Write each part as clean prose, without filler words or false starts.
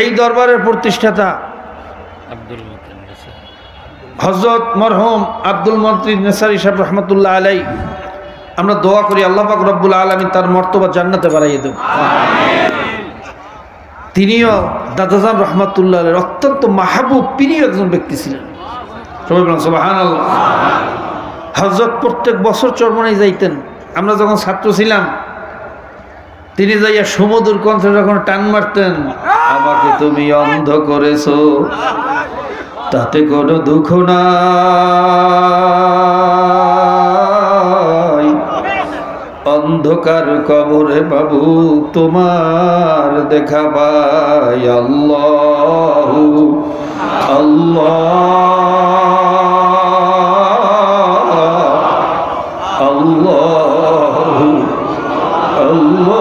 এই দরবারের প্রতিষ্ঠাতা হযরত মরহুম আব্দুল মতিন নেসারী সাহেব রহমতুল্লাহ আলাই, আমরা দোয়া করি আল্লাহ পাক রব্বুল আলামিন তার মর্তবা জান্নাতে বাড়াইয়ে দেন। তিনিও দাদাজান রহমতুল্লাহ আলাইহির অত্যন্ত মাহবুব প্রিয় একজন ব্যক্তি ছিলেন। সবাই বলেন সুবহানাল্লাহ। হযরত প্রত্যেক বছর চরমনায় যাইতেন। আমরা যখন ছাত্র ছিলাম তিনি যাইয়া সমুদ্র কণ্ঠে যখন টান মারতেন, আমাকে তুমি অন্ধ করেছো তাতে কোনো দুঃখ নাই, অন্ধকার কবরে বাবু তোমার দেখা পাই। আল্লাহু আল্লাহ আল্লাহু আল্লাহ।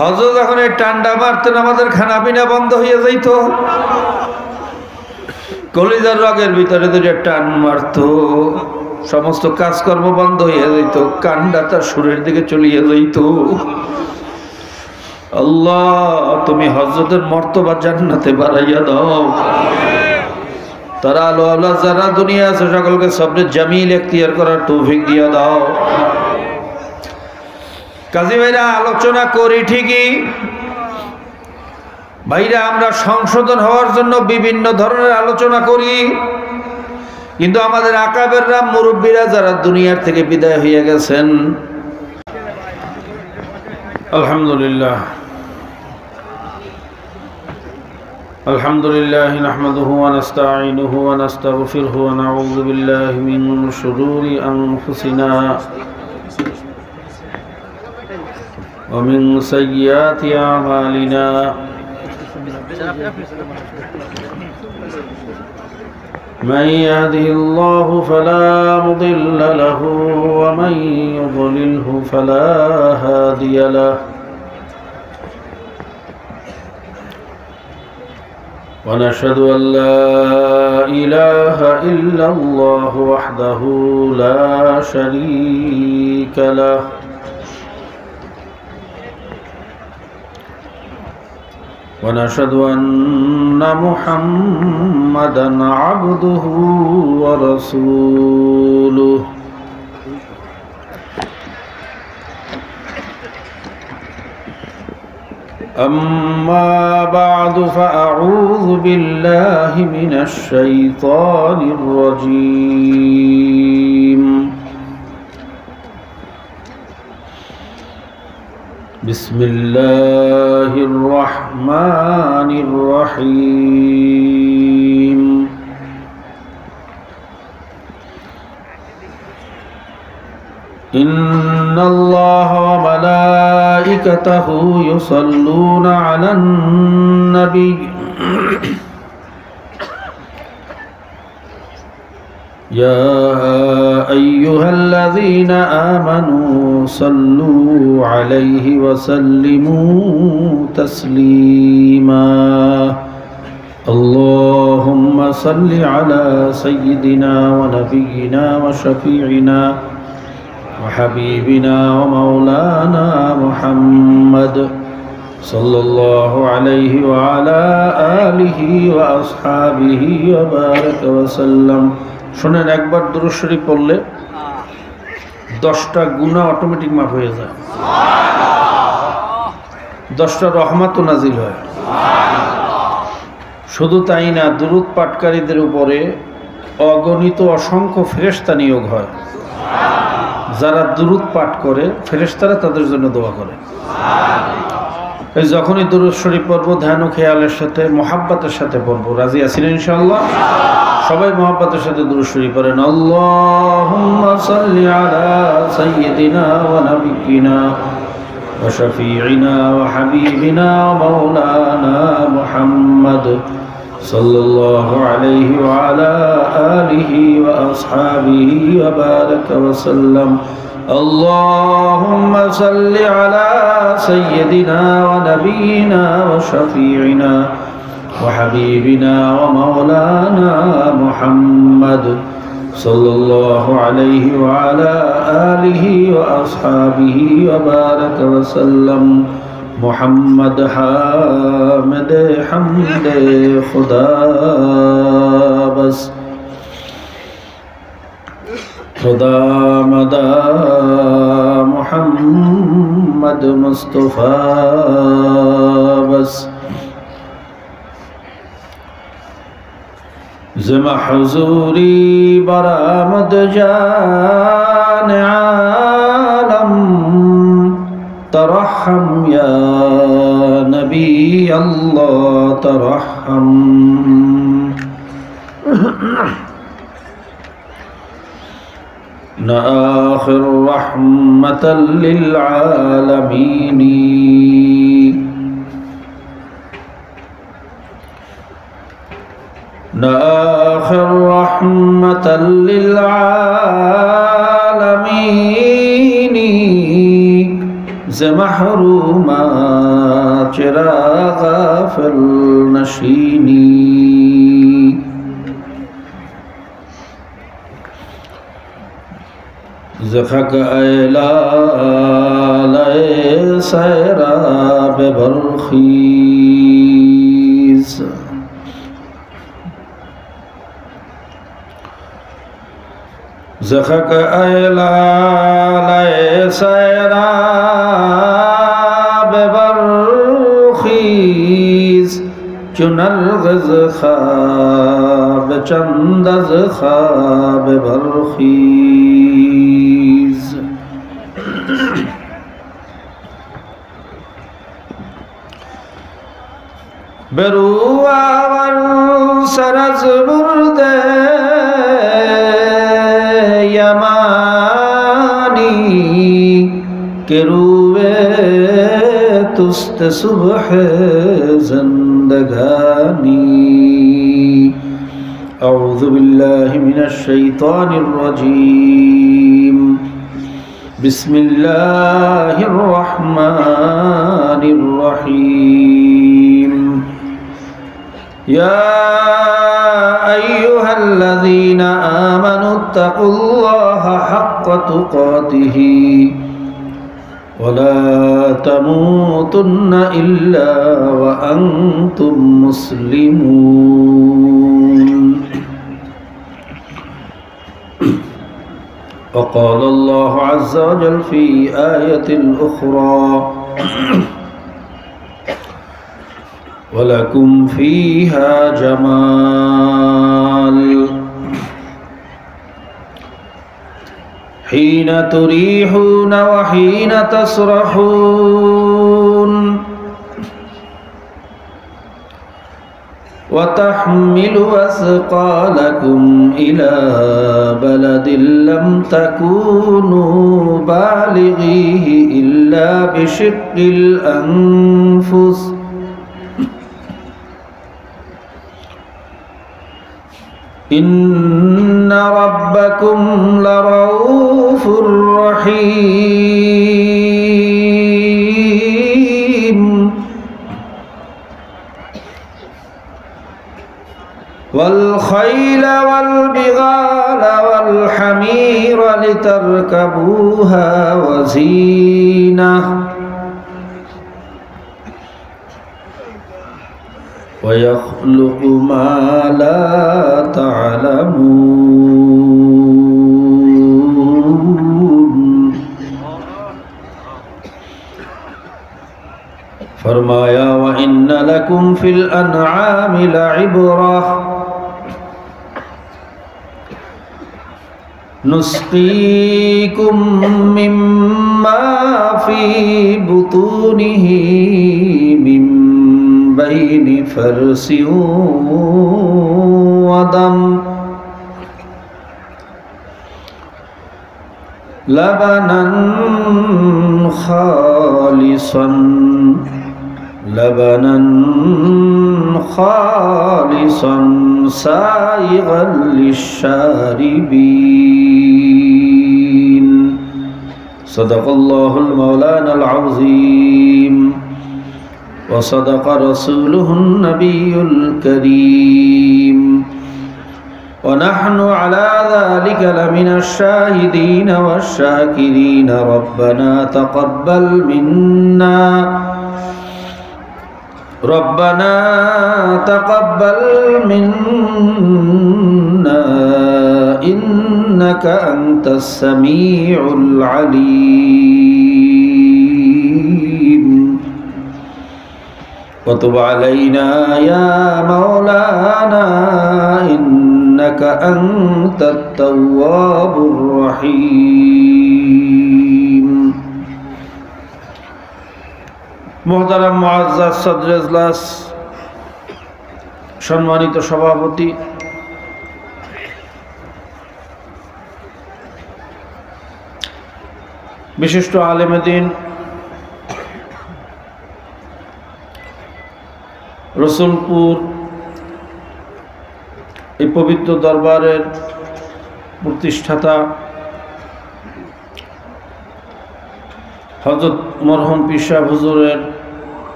হযরত যখন এই টান্ডা মারতেন আমাদের খানা পিনা বন্ধ হয়ে যাইত, কলিজার রগের ভিতরে দুটো টান মারতো, সমস্ত কাজকর্ম বন্ধ হয়ে যাইত, কান্ডা তার সুরের দিকে চলিয়ে যাইত। আল্লাহ তুমি হযরতের মর্তবা জান্নাতে বাড়াইয়া দাও। তারা আলো আল্লাহ যারা দুনিয়া আছে সকলকে সবরে জামিল এখতিয়ার করার তৌফিক দিয়া দাও। কাজী ভাইরা আলোচনা করি ঠিকই, ভাইরা আমরা সংশোধন হওয়ার জন্য বিভিন্ন ধরনের আলোচনা করি, কিন্তু আমাদের আকাবেররা মুরব্বীরা যারা দুনিয়ার থেকে বিদায় হয়ে গেছেন, আলহামদুলিল্লাহ আলহামদুলিল্লাহ নাহমাদুহু ওয়া নাস্তাঈনুহু ওয়া নাস্তাগফিরুহু ওয়া নাউযু বিল্লাহি মিন শুরুরি আনফুসিনা ومن سيئات أعمالنا من يهده الله فلا مضل له ومن يضلله فلا هادي له ونشهد أن لا إله إلا الله وحده لا شريك له ونشهد أن محمدًا عبده ورسوله أما بعد فأعوذ بالله من الشيطان الرجيم بسم الله الرحمن الرحيم إن الله وملائكته يصلون على النبي يا أيها الذين آمنوا صلوا عليه وسلموا تسليما اللهم صل على سيدنا ونبينا وشفيعنا وحبيبنا ومولانا محمد صلى الله عليه وعلى آله وأصحابه وبارك وسلم। শুনেন, একবার দুরূদ শরীফ পড়লে 10টা গুনাহ অটোমেটিক মাফ হয়ে যায়, 10টা রহমতও নাজিল হয়। শুধু তাই না, দুরূদ পাঠকারীদের উপরে অগণিত অসংখ্য ফেরেশতা নিয়োগ হয়। যারা দুরূদ পাঠ করে ফেরেশতারা তাদের জন্য দোয়া করে। এই যখনই দুরূদ শরীফ পড়ব ধ্যান ও খেয়ালের সাথে মোহাব্বতের সাথে পড়ব। রাজি আছেন ইনশাআল্লাহ? সবাই মোহাব্বতের সাথে দুরূদ শরীফ পড়েন। আল্লাহুম্মা সাল্লি আলা সাইয়্যিদিনা ওয়া নাবিয়িনা ওয়া শাফিঈনা ওয়া হাবিবিনা ওয়া মাওলানা মুহাম্মদ সাল্লাল্লাহু আলাইহি ওয়া আলা আলিহি ওয়া আসহাবিহি ওয়া বারাকা ওয়া সাল্লাম। আল্লাহুম্মা সাল্লি আলা সাইয়্যিদিনা ওয়া নাবিয়িনা ওয়া শাফিঈনা وحبيبنا ومولانا محمد صلى الله عليه وعلى آله وأصحابه وبارك وسلم محمد حامد حمد خدا بس خدا مدى محمد مصطفى بس زما حضوری برآمد جان عالم ترحم یا نبی اللہ ترحم نا آخر رحمة للعالمين آخر رحمة للعالمين ز محرومات چراغ غافل نشینی ز خاک ایلال سیراب برخیز زخک ایلال سیراب برخیز چون الغز خواب چند از خواب برخیز برو آور سر از برده یمانی که روی تست صبح زندگانی اعوذ بالله من الشیطان الرجیم بسم الله الرحمن الرحیم یا أيها الذين آمنوا اتقوا الله حق تقاته ولا تموتن إلا وأنتم مسلمون وقال الله عز وجل في آية أخرى ولكم فيها جمال حين تريحون وحين تسرحون وتحملوا أثقالكم إلى بلد لم تكونوا بالغيه إلا بشق الأنفس إن ربكم لرؤوف رحيم والخيل والبغال والحمير لتركبوها وزينة ويخلق ما لا تعلمون فرمایا وإن لكم في الأنعام لعبرة نسقيكم مما في بطونه من بين فرس ودم لبنا خالصا سائغا للشاربين صدق الله المولانا العظيم وصدق رسوله النبي الكريم ونحن على ذلك لمن الشاهدين والشاكرين ربنا تقبل منا إنك أنت السميع العليم وتب علينا يا مولانا إنك أنت التواب الرحيم মোহতারাম মুআজ্জাজ সদর ইজলাস, সম্মানিত সভাপতি, বিশিষ্ট আলেমে দ্বীন, রসুলপুর এই পবিত্র দরবারের প্রতিষ্ঠাতা হযরত মরহুম পীর সাহেব হুজুরের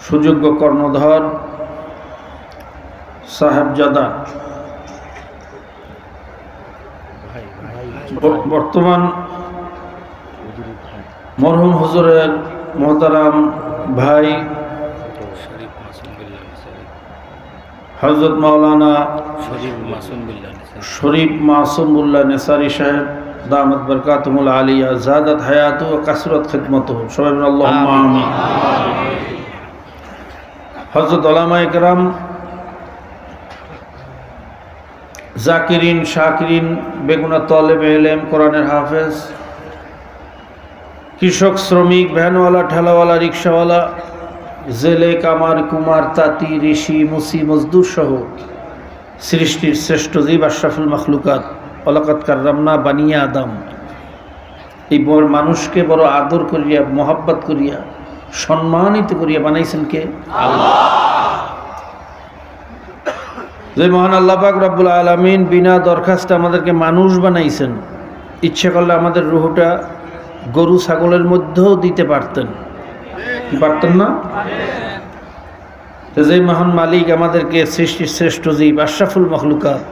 সুযোগ্য কর্ণধার সাহেবজাদা, বর্তমান মরহুম হুজুরের মোহতারাম ভাই হযরত মাওলানা শরীফ মাসুমুল্লাহ নেসারি সাহেব দামত বরকাতুহুল আলিয়া জাদাত হায়াতু ওয়া কাসরাত খিদমতুহু, সবাই বলেন আল্লাহুম্মা আমিন। হযরত উলামায়ে কেরাম, জাকিরিন, শাকিরিন, বেগুনা তালেবে ইলম, কোরআনের হাফেজ, কৃষক, শ্রমিক, ভ্যানওয়ালা, ঠেলাওয়ালা, রিকশাওয়ালা, জেলে, কামার, কুমার, তাঁতি, ঋষি, মুসি, মজদুর সহ সৃষ্টির শ্রেষ্ঠ জীব আশরাফুল মাখলুকাত ওয়ালাকাদ কাররামনা বানি আদম, এই বড় মানুষকে বড় আদর করিয়া, মোহাব্বত করিয়া, সম্মানিত করিয়া বানাইছেন কে? আল্লাহ। যে মহান আল্লাহ পাক রব্বুল আলামিন বিনা দরখাস্তে আমাদেরকে মানুষ বানাইছেন, ইচ্ছে করলে আমাদের রূহটা গরু ছাগলের মধ্যেও দিতে পারতেন, কি পারতেন না? যে মহান মালিক আমাদেরকে সৃষ্টির শ্রেষ্ঠ জীব আশরাফুল মাখলুকাত,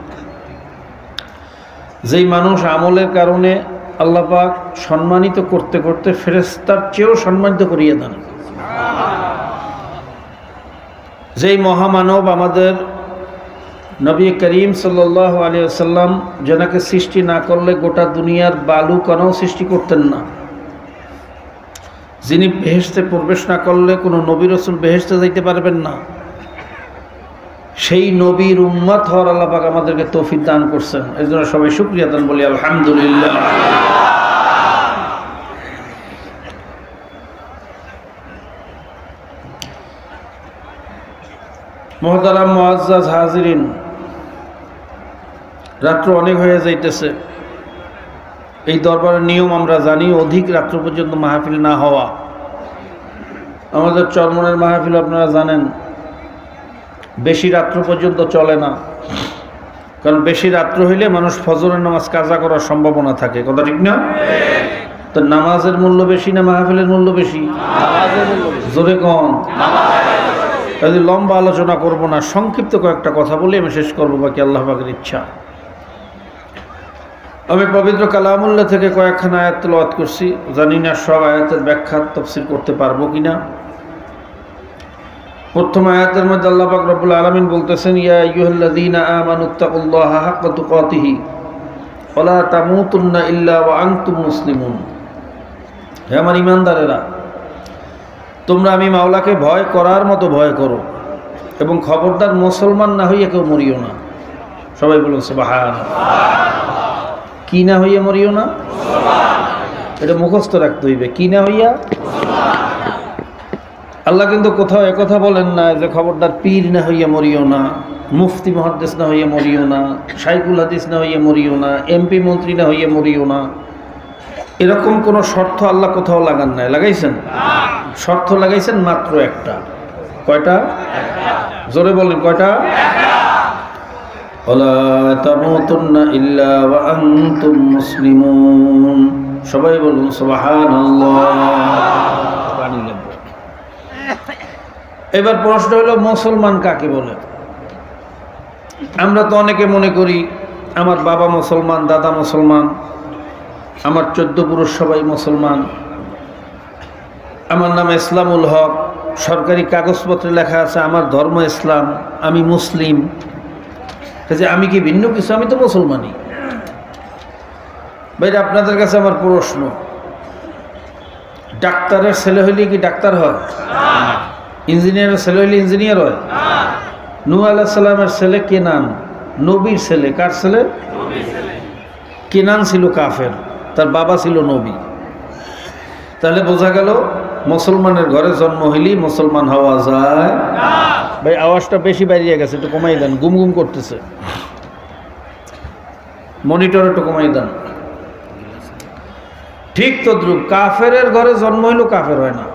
যেই মানুষ আমলের কারণে আল্লাহ পাক সম্মানিত করতে করতে ফেরেশতার চেয়েও সম্মানিত করিয়ে দেন, যেই মহামানব আমাদের নবী করিম সাল্লাল্লাহু আলাইহি ওয়াসাল্লাম, যেনাকে সৃষ্টি না করলে গোটা দুনিয়ার বালু কণাও সৃষ্টি করতেন না, যিনি বেহেশতে প্রবেশ না করলে কোনো নবী রাসূল বেহেশতে যাইতে পারবেন না, সেই নবীর উম্মত হওয়ার আল্লাহ পাক আমাদেরকে তৌফিক দান করছেন। এর জন্য সবাই শুকরিয়া দান বলি আলহামদুলিল্লাহ। মুহতারাম মুআজ্জাজ হাজিরিন, রাত্র অনেক হয়ে যাইতেছে। এই দরবারের নিয়ম আমরা জানি, অধিক রাত্র পর্যন্ত মাহফিল না হওয়া। আমাদের চরমনের মাহফিল আপনারা জানেন বেশি রাত্র পর্যন্ত চলে না, কারণ বেশি রাত্র হইলে মানুষ ফজরের নামাজ কাজা করার সম্ভাবনা থাকে, কথা ঠিক না? তো নামাজের মূল্য বেশি না মাহফিলের মূল্য বেশি? জোরে কন। যদি লম্বা আলোচনা করব না, সংক্ষিপ্ত কয়েকটা কথা বলে আমি শেষ করবো, বাকি আল্লাহ পাকের ইচ্ছা। আমি পবিত্র কালামুল্লাহ থেকে কয়েকখানা আয়াত তেলাওয়াত করছি, জানি না সব আয়াতের ব্যাখ্যা তাফসীর করতে পারবো কিনা। প্রথম আয়াতের মধ্যে আল্লাহ পাক রব্বুল আলামিন বলতেছেন, ইয়া আইয়ুহাল্লাযীনা আমানুত্তাকুল্লাহা হাক্কা তুকাতিহি ওয়া লা তামুতুন্না ইল্লা ওয়া আনতুম মুসলিমুন। হে আমার ঈমানদারেরা, তোমরা আমি মাওলাকে ভয় করার মতো ভয় করো এবং খবরদার মুসলমান না হইয়া কেউ মরিও না। সবাই বলুন সুবহানাল্লাহ। কি না হইয়া মরিও না? এটা মুখস্থ রাখতে হইবে, কি না হইয়া। আল্লাহ কিন্তু কোথাও একথা বলেন না যে খবরদার পীর না হইয়া মরিও না, মুফতি মুহাদ্দিস না হইয়া মরিও না, শাইখুল হাদিস না হইয়া মরিও না, এমপি মন্ত্রী না হইয়া মরিও না। এরকম কোনো শর্ত আল্লাহ কোথাও লাগান নাই, লাগাইছেন? শর্ত লাগাইছেন মাত্র একটা। কয়টা? জোরে বলেন, কয়টা? ওয়ালা তামুতুন্না ইল্লা ওয়া আনতুম মুসলিমুন। সবাই বলুন সুবহানাল্লাহ। এবার প্রশ্ন হলো মুসলমান কাকে বলে? আমরা তো অনেকে মনে করি আমার বাবা মুসলমান, দাদা মুসলমান, আমার 14 পুরুষ সবাই মুসলমান, আমার নাম ইসলামুল হক, সরকারি কাগজপত্রে লেখা আছে আমার ধর্ম ইসলাম, আমি মুসলিম, যে আমি কি ভিন্ন কিছু? আমি তো মুসলমানই। ভাই আপনাদের কাছে আমার প্রশ্ন, ডাক্তারের ছেলে হইলে কি ডাক্তার হয়? ইঞ্জিনিয়ারের ছেলে হইলে ইঞ্জিনিয়ার হয়? নূহ আলাইহিস সালামের ছেলে কেনান, নবীর ছেলে। কার ছেলে? কেনান ছিল কাফের, তার বাবা ছিল নবী। তাহলে বোঝা গেল মুসলমানের ঘরে জন্ম হইলেই মুসলমান হওয়া যায়? ভাই আওয়াজটা বেশি বাড়িয়ে গেছে, একটু কমাই দেন, গুম গুম করতেছে, মনিটর একটু কমাই দেন। ঠিক তদ্রূপ কাফেরের ঘরে জন্ম হইলেও কাফের হয় না।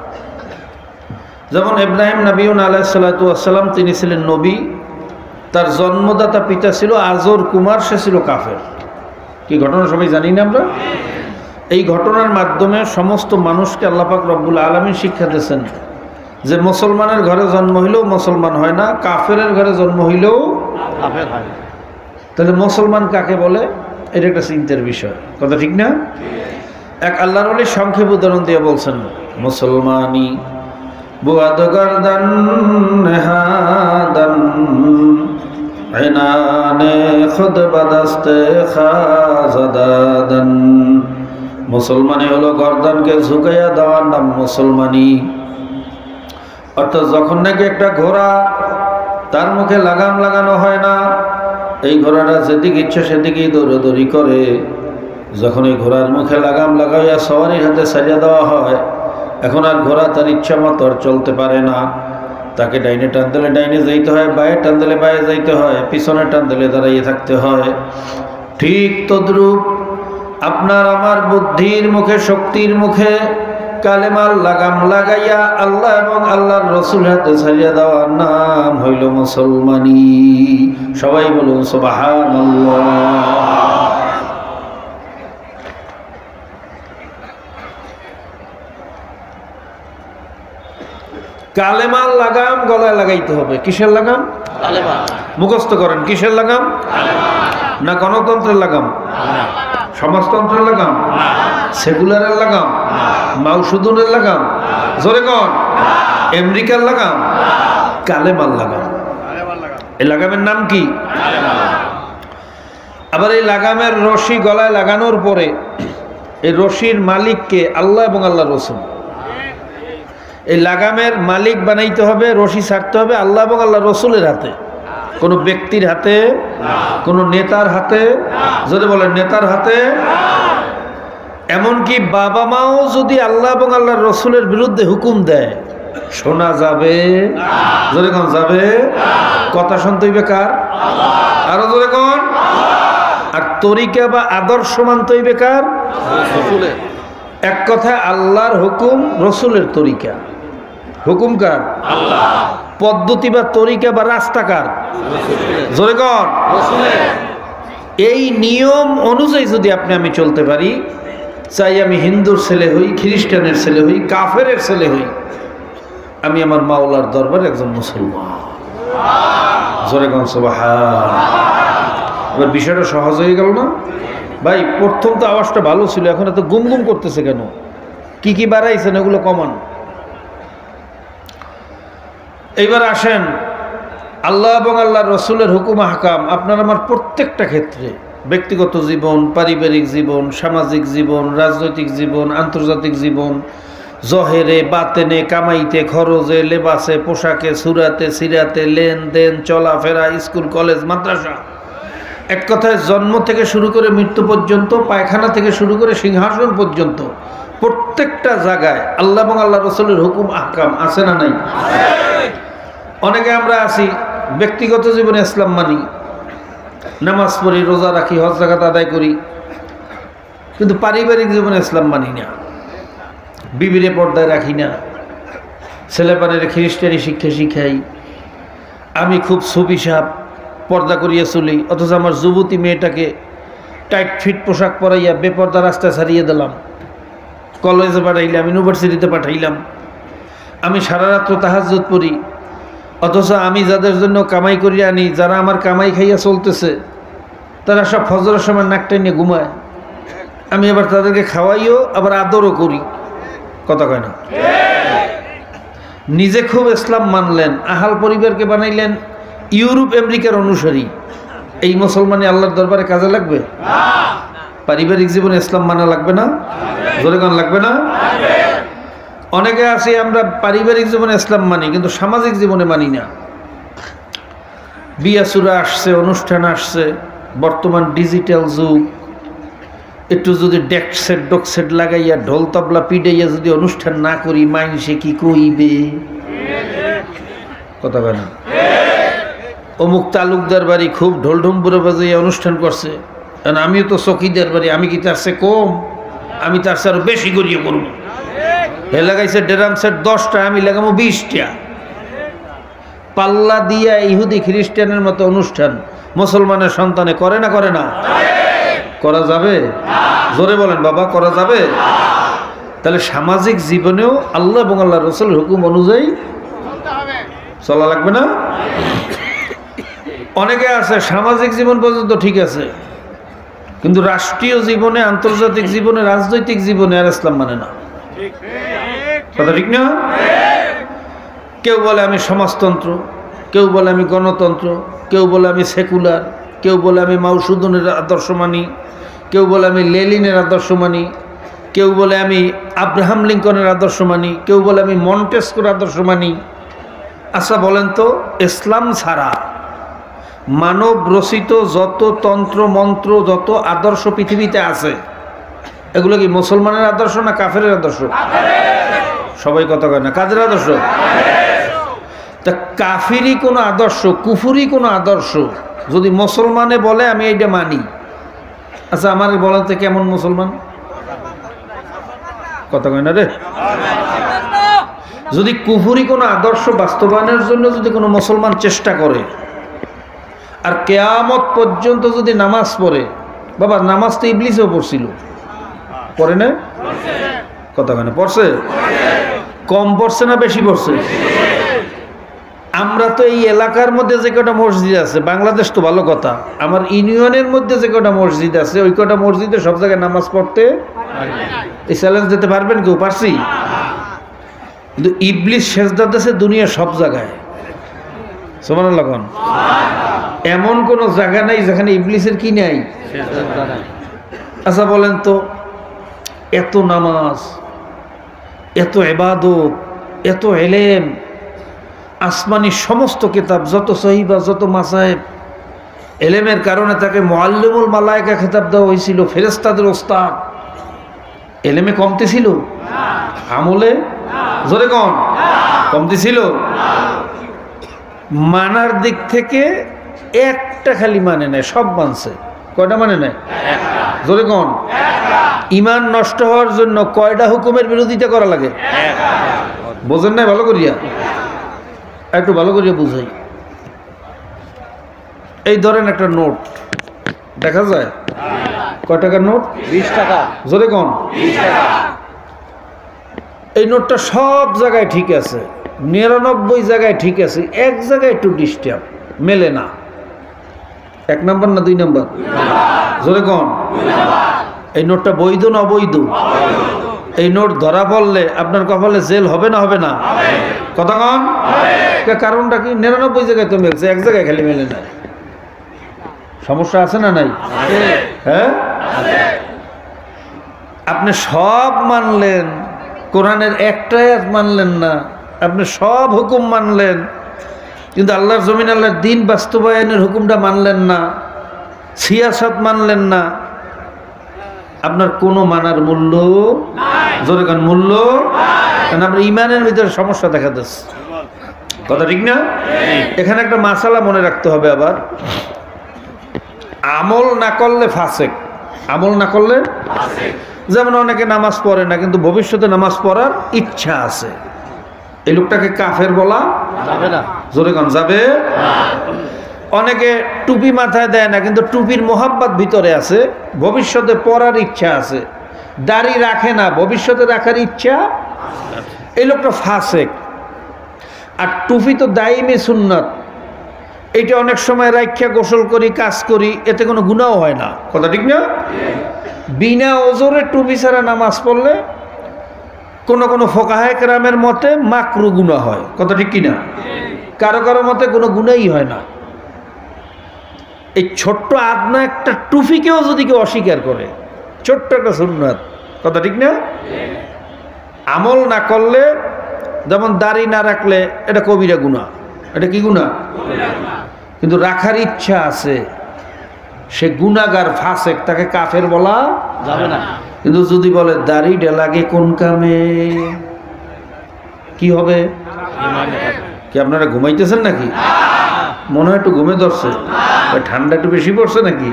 যেমন ইব্রাহিম নবীন আলাইহিস সালাতু ওয়াস সালাম, তিনি ছিলেন নবী, তার জন্মদাতা পিতা ছিল আজর কুমার, সে ছিল কাফের। কি ঘটনা সবাই জানি না আমরা? এই ঘটনার মাধ্যমে সমস্ত মানুষকে আল্লাহ পাক রব্বুল আলামিন শিক্ষা দিয়েছেন যে মুসলমানের ঘরে জন্ম হইলেও মুসলমান হয় না, কাফেরের ঘরে জন্ম হইলেও কাফের হয়। তাহলে মুসলমান কাকে বলে? এটা একটা চিন্তার বিষয়, কথা ঠিক না? এক আল্লাহর ওলি সংক্ষেপ উদাহরণ দিয়ে বলছেন, মুসলমানি বুয়াদ গর্দান নেহাদান ইনানে খুদ বাদাস্তে খাজাদান। মুসলমানি হলো গর্দানকে ঝুঁকাইয়া দেওয়ার নাম মুসলমানি। অর্থাৎ যখন নাকি একটা ঘোড়া, তার মুখে লাগাম লাগানো হয় না, এই ঘোড়াটা যেদিকে ইচ্ছে সেদিকেই দৌড়াদৌড়ি করে, যখন এই ঘোড়ার মুখে লাগাম লাগাইয়া সওয়ারির হাতে ছাড়িয়ে দেওয়া হয়, এখন আর ঘোড়া তার ইচ্ছা মতো আর চলতে পারে না। তাকে ডাইনে টান দিলে ডাইনে যাইতে হয়, বায়ে টান দিলে বায়ে যাইতে হয়, পিছনে টান দিলে দাঁড়াইয়ে থাকতে হয়। ঠিক তদ্রূপ আপনার আমার বুদ্ধির মুখে, শক্তির মুখে কালেমার লাগাম লাগাইয়া আল্লাহ এবং আল্লাহর রসুল হাতে ছাড়িয়ে দেওয়ার নাম হইল মুসলমানি। সবাই বলুন সুবহানাল্লাহ। কালেমার লাগাম গলায় লাগাইতে হবে। কিসের লাগাম? কালেমা। মুখস্থ করেন, কিসের লাগাম? না গণতন্ত্রের লাগাম? সমাজতন্ত্রের লাগাম? সেকুলারের লাগাম? মাউসুদুনের লাগাম? জোরে কন। আমেরিকার লাগাম? কালেমার লাগাম। এই লাগামের নাম কি? আবার এই লাগামের রশি গলায় লাগানোর পরে এই রশির মালিককে আল্লাহ এবং আল্লাহ রসুল। এই লাগামের মালিক বানাইতে হবে, রশি ছাড়তে হবে আল্লাহ এবং আল্লাহ রসুলের হাতে, কোনো ব্যক্তির হাতে, কোনো নেতার হাতে। যদি বলেন নেতার হাতে, এমনকি বাবা মাও যদি আল্লাহ এবং আল্লাহর রসুলের বিরুদ্ধে হুকুম দেয় শোনা যাবে? জোরে কোন যাবে? কথা শুনতে হইবে কার? আরো জোরে কোন। আর তরিকা বা আদর্শ মানতে হইবে কার? রসুলের। এক কথায় আল্লাহর হুকুম, রসুলের তরিকা। হুকুম কার? আল্লাহ। পদ্ধতি বা তরিকা বা রাস্তা কার? জোরে কর। এই নিয়ম অনুযায়ী যদি আপনি আমি চলতে পারি, চাই আমি হিন্দুর ছেলে হই, খ্রিস্টানের ছেলে হই, কাফেরের ছেলে হই, আমি আমার মাওলার দরবারে একজন মুসলমান। জোরে কর সুবহানাল্লাহ। এবার বিষয়টা সহজ হয়ে গেল না ভাই? প্রথম তো আওয়াজটা ভালো ছিল, এখন এত গুম গুম করতেছে কেন? কি কি বাড়াইছেন এগুলো কমান। এইবার আসেন আল্লাহ এবং আল্লাহর রসুলের হুকুম আহকাম আপনার আমার প্রত্যেকটা ক্ষেত্রে, ব্যক্তিগত জীবন, পারিবারিক জীবন, সামাজিক জীবন, রাজনৈতিক জীবন, আন্তর্জাতিক জীবন, জহেরে বাতেনে, কামাইতে খরচে, লেবাসে পোশাকে, সুরাতে সিরাতে, লেনদেন, চলাফেরা, স্কুল কলেজ মাদ্রাসা, এক কথায় জন্ম থেকে শুরু করে মৃত্যু পর্যন্ত, পায়খানা থেকে শুরু করে সিংহাসন পর্যন্ত প্রত্যেকটা জায়গায় আল্লাহ এবং আল্লাহ রসুলের হুকুম আহকাম আছে না নাই? অনেকে আমরা আছি ব্যক্তিগত জীবনে ইসলাম মানি, নামাজ পড়ি, রোজা রাখি, হজ যাকাত আদায় করি, কিন্তু পারিবারিক জীবনে ইসলাম মানি না, বিবিরে পর্দায় রাখি না, ছেলেপানের খ্রিস্টানি শিক্ষা শিখাই, আমি খুব সুবিশাপ পর্দা করিয়া চলি, অথচ আমার যুবতী মেয়েটাকে টাইট ফিট পোশাক পরাইয়া বেপর্দা রাস্তায় ছাড়িয়ে দিলাম, কলেজে পাঠাইলাম, ইউনিভার্সিটিতে পাঠাইলাম, আমি সারা রাত্র তাহাজ্জুদ পড়ি, অথচ আমি যাদের জন্য কামাই করিয়া আনি, যারা আমার কামাই খাইয়া চলতেছে, তারা সব ফজরের সময় নাক টেনে ঘুমায়। আমি আবার তাদেরকে খাওয়াইও, আবার আদরও করি। কথা কয় না? নিজে খুব ইসলাম মানলেন, আহাল পরিবারকে বানাইলেন ইউরোপ আমেরিকার অনুসারী। এই মুসলমানি আল্লাহর দরবারে কাজে লাগবে? পারিবারিক জীবনে ইসলাম মানা লাগবে না? জোরে গান লাগবে না? অনেকে আছে আমরা পারিবারিক জীবনে ইসলাম মানি, কিন্তু সামাজিক জীবনে মানি না। বিয়া সুরা আসছে, অনুষ্ঠান আসছে, বর্তমান ডিজিটাল যুগ। একটু যদি ডেকসেট ডকসেট লাগাইয়া ঢোল তবলা পিটাইয়া যদি অনুষ্ঠান না করি, মাইনসে কি কইবে? কথা বলে না? অমুক তালুকদার বাড়ি খুব ঢোল ঢুম্বুরে বাজাইয়া অনুষ্ঠান করছে, কারণ আমিও তো চকিদার বাড়ি, আমি কি তার চেয়ে কম? আমি তার চেয়ে আরো বেশি করিয়ে করবো। হে লাগাইছে ড্রাম সেট 10টা, আমি লাগাবো 20টা। পাল্লা দিয়া ইহুদি খ্রিস্টানের মতো অনুষ্ঠান মুসলমানের সন্তানে করে না? করে না? করা যাবে? জোরে বলেন বাবা, করা যাবে? তাহলে সামাজিক জীবনেও আল্লাহ এবং আল্লাহ রাসূলের হুকুম অনুযায়ী চলা লাগবে না? অনেকে আছে সামাজিক জীবন পর্যন্ত ঠিক আছে, কিন্তু রাষ্ট্রীয় জীবনে, আন্তর্জাতিক জীবনে, রাজনৈতিক জীবনে আর ইসলাম মানে না। কথা ঠিক না? কেউ বলে আমি সমাজতন্ত্র, কেউ বলে আমি গণতন্ত্র, কেউ বলে আমি সেকুলার, কেউ বলে আমি মাউসুদনের আদর্শ মানি, কেউ বলে আমি লেলিনের আদর্শ মানি, কেউ বলে আমি আব্রাহাম লিঙ্কনের আদর্শ মানি, কেউ বলে আমি মন্টেস্কোর আদর্শ মানি। আচ্ছা বলেন তো, ইসলাম ছাড়া মানব রচিত যত তন্ত্র মন্ত্র, যত আদর্শ পৃথিবীতে আছে, এগুলো কি মুসলমানের আদর্শ না কাফেরের আদর্শ? সবাই কথা কয় না, কাদের আদর্শ? তা কাফিরি কোনো আদর্শ, কুফুরি কোনো আদর্শ যদি মুসলমানে বলে আমি এইটা মানি, আচ্ছা আমার বলেন তো কেমন মুসলমান? কথা কয় না রে। যদি কুফুরি কোনো আদর্শ বাস্তবায়নের জন্য যদি কোনো মুসলমান চেষ্টা করে আর কিয়ামত পর্যন্ত যদি নামাজ পড়ে, বাবা নামাজ তো ইবলিসও পড়ছিল, পড়ে না? কথা কয় না? পড়ছে? কম পড়ছে না বেশি পড়ছে? আমরা তো এই এলাকার মধ্যে যে কটা মসজিদ আছে, বাংলাদেশ তো ভালো কথা, আমার ইউনিয়নের মধ্যে যে কটা মসজিদ আছে, ওই কটা মসজিদে সব জায়গায় নামাজ পড়তে এই চ্যালেঞ্জ দিতে পারবেন কেউ? পারছি? কিন্তু ইবলিস সেজদা দিয়েছে দুনিয়া সব জায়গায়। সুবহানাল্লাহ। এমন কোন জায়গা নাই যেখানে ইবলিসের কি নাই? আচ্ছা বলেন তো, এত নামাজ, এত ইবাদত, এত ইলম, আসমানি সমস্ত কিতাব, যত সহিবা, যত মাসায়েব, ইলমের কারণে তাকে মুআল্লিমুল মালায়েকা খেতাব দেওয়া হয়েছিল, ফেরেশতাদের ওস্তাদ। ইলমে কমতি ছিল? আমলে? জোরে কোন? কমতি ছিল? মানার দিক থেকে একটা খালি মানে নাই, সব মানছে। কয়টা মানে নাই? জোরে কোন? ঈমান নষ্ট হওয়ার জন্য কয়টা হুকুমের বিরোধিতা করা লাগে? বোঝেন নাই ভালো করিয়া? একটু ভালো করিয়া বুঝাই। এই ধরেন একটা নোট দেখা যায়, কয় টাকার নোট? 20 টাকা। জোরে কোন? 20 টাকা। এই নোটটা সব জায়গায় ঠিক আছে, 99 জায়গায় ঠিক আছে, এক জায়গায় একটু ডিস্টার্ব, মেলে না। 1 নাম্বার না 2 নাম্বার? জোরে কোন? এই নোটটা বৈধ না অবৈধ? এই নোট ধরা পড়লে আপনার কপালে জেল হবে না হবে না? কথা কন? কারণটা কি? 99 জায়গায় তো মেলছে, এক জায়গায় খালি মেলে না। সমস্যা আছে না নাই? হ্যাঁ, আপনি সব মানলেন, কোরআনের একটা আয়াত মানলেন না, আপনি সব হুকুম মানলেন, কিন্তু আল্লাহর জমিন, আল্লাহর দিন বাস্তবায়নের হুকুমটা মানলেন না, সিয়াসত মানলেন না। আপনার কোনো মানার মূল্য, জোরে কোন মূল্য? কারণ আপনার ইমানের ভিতরে সমস্যা দেখা দিচ্ছে। কথা ঠিক না? এখানে একটা মাসালা মনে রাখতে হবে আবার, আমল না করলে ফাসেক। আমল না করলে? যেমন অনেকে নামাজ পড়ে না, কিন্তু ভবিষ্যতে নামাজ পড়ার ইচ্ছা আছে, এই লোকটাকে কাফের বলা যাবে না? জোরে কোন যাবে? অনেকে টুপি মাথায় দেয় না, কিন্তু টুপির মোহাব্বত ভিতরে আছে, ভবিষ্যতে পরার ইচ্ছা আছে। দাড়ি রাখে না, ভবিষ্যতে রাখার ইচ্ছা, এই লোকটা ফাসেক। আর টুপি তো দাইমি সুন্নাত, এইটা অনেক সময় রাইখা গোসল করি, কাজ করি, এতে কোনো গুনাহও হয় না। কথা ঠিক না? বিনা ওজরে টুপি ছাড়া নামাজ পড়লে কোনো কোনো ফোকাহায়ে কেরামের মতে মাকরু গুনাহ হয়। কথা ঠিক কিনা? কারো কারো মতে কোনো গুনাহই হয় না। এই ছোট্ট আদনা একটা টুপিকেও যদি কেউ অস্বীকার করে, ছোট্ট একটা সুন্নাত, কথা ঠিক না? আমল না করলে, যেমন দাড়ি না রাখলে এটা কবিরা গুনাহ। এটা কি গুনাহ? কিন্তু রাখার ইচ্ছা আছে, সে গুনাহগার, ফাসেক, তাকে কাফের বলা যাবে না। কিন্তু যদি বলে দাড়িটা লাগে কোন কামে, কি হবে? কি আপনারা ঘুমাইতেছেন নাকি? মনে হয় একটু ঘুমে ধরছে, ঠান্ডা একটু বেশি পড়ছে নাকি?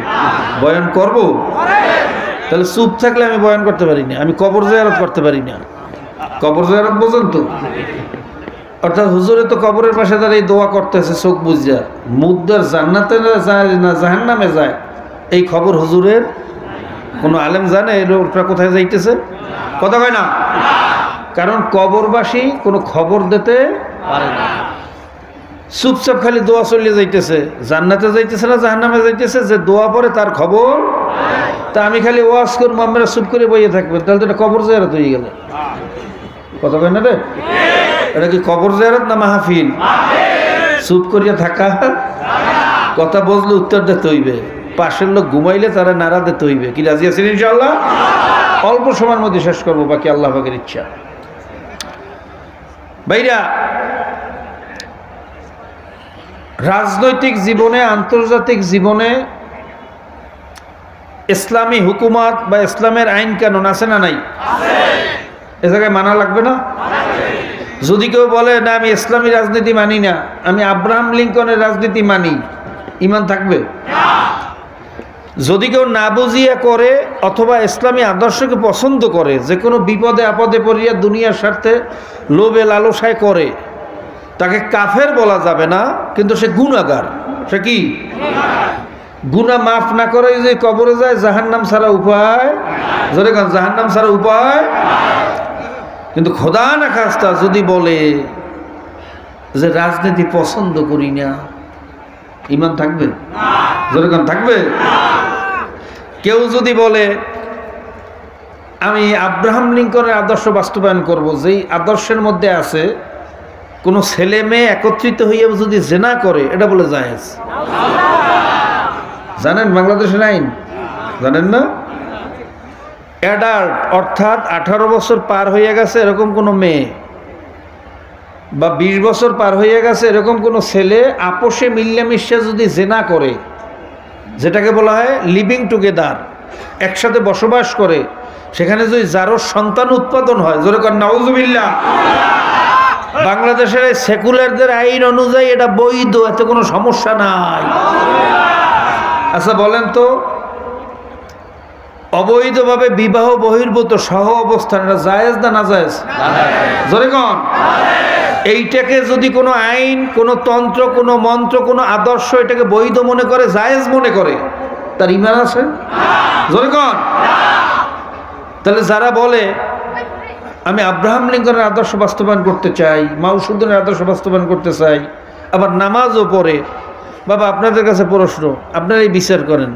বয়ান করব? তাহলে চুপ থাকলে আমি বয়ান করতে পারি না, আমি কবর জিয়ারত করতে পারি না। কবর জিয়ারত বোঝেন তো? অর্থাৎ হুজুরে তো কবরের পাশে দাঁড়িয়ে দোয়া করতেছে চোখ বুঝা, মুদ্দার জান্নাতে যায় না জাহান্নামে যায়, এই খবর হুজুরের কোনো আলেম জানে এই লোকটা কোথায় যাইতেছে? কথা হয় না। কারণ কবরবাসী কোনো খবর দিতে পারে না, চুপচাপ খালি দোয়া চলিয়ে যাইতেছে, জান্নাতে যাইতেছে না জাহান্নামে যাইতেছে, যে দোয়া পড়ে তার খবর। তা আমি খালি ওয়াজ করবো, আমরা চুপ করে বইয়ে থাকবেন, তাহলে তো এটা কবর জিয়ারত হয়ে গেল। কথা কয় না রে? এটা কি কবর জিয়ারত না মাহফিল? চুপ করিয়া থাকা, কথা বললে উত্তর দিতে হইবে, পাশের লোক ঘুমাইলে তারা নাড়া দিতে হইবে। কি রাজি আছেন ইনশাআল্লাহ? অল্প সময়ের মধ্যে শেষ করবো, বাকি আল্লাহ পাকের ইচ্ছা। ভাইরা, রাজনৈতিক জীবনে, আন্তর্জাতিক জীবনে ইসলামী হুকুমত বা ইসলামের আইন কানুন আছে না নাই? এ জায়গায় মানা লাগবে না? যদি কেউ বলে না আমি ইসলামী রাজনীতি মানি না, আমি আব্রাহাম লিঙ্কনের রাজনীতি মানি, ঈমান থাকবে? যদি কেউ না বুঝিয়া করে অথবা ইসলামী আদর্শকে পছন্দ করে, যে কোনো বিপদে আপদে পড়িয়া দুনিয়ার স্বার্থে লোভে লালসায় করে, তাকে কাফের বলা যাবে না, কিন্তু সে গুনাহগার। সে কি? গুনাহ মাফ না করে যে কবরে যায়, জাহান্নাম ছাড়া উপায়, জোরে কান, জাহান্নাম ছাড়া উপায়। কিন্তু খোদা না খাস্তা যদি বলে যে রাজনীতি পছন্দ করি না, ঈমান থাকবে? জোরে কান, থাকবে? কেউ যদি বলে আমি আব্রাহাম লিঙ্কনের আদর্শ বাস্তবায়ন করব, যেই আদর্শের মধ্যে আছে কোনো ছেলে মেয়ে একত্রিত হইয়া যদি জেনা করে, এটা বলে জায়েজ। জানেন বাংলাদেশের আইন? জানেন না? অ্যাডাল্ট অর্থাৎ 18 বছর পার হয়ে গেছে এরকম কোনো মেয়ে বা 20 বছর পার হয়ে গেছে এরকম কোনো ছেলে আপোষে মিল্লামিশা যদি জেনা করে, যেটাকে বলা হয় লিভিং টুগেদার, একসাথে বসবাস করে, সেখানে যদি যারও সন্তান উৎপাদন হয়, জোরে কর নাউজুবিল্লাহ, বাংলাদেশের এই সেকুলারদের আইন অনুযায়ী এটা বৈধ, এতে কোনো সমস্যা নাই। আচ্ছা বলেন তো, অবৈধভাবে বিবাহ বহির্ভূত সহ অবস্থান এটা জায়েজ না নাজায়েজ? জোরে কোন? এইটাকে যদি কোনো আইন, কোনো তন্ত্র, কোনো মন্ত্র, কোনো আদর্শ এটাকে বৈধ মনে করে, জায়েজ মনে করে, তার ঈমান আছে? জোরে কোন? তাহলে যারা বলে আমি আব্রাহাম লিঙ্কনের আদর্শ বাস্তবায়ন করতে চাই, মাউসুদ্দিনের আদর্শ বাস্তবায়ন করতে চাই, আবার নামাজও পড়ে, বাবা আপনাদের কাছে প্রশ্ন, আপনারাই বিচার করেন,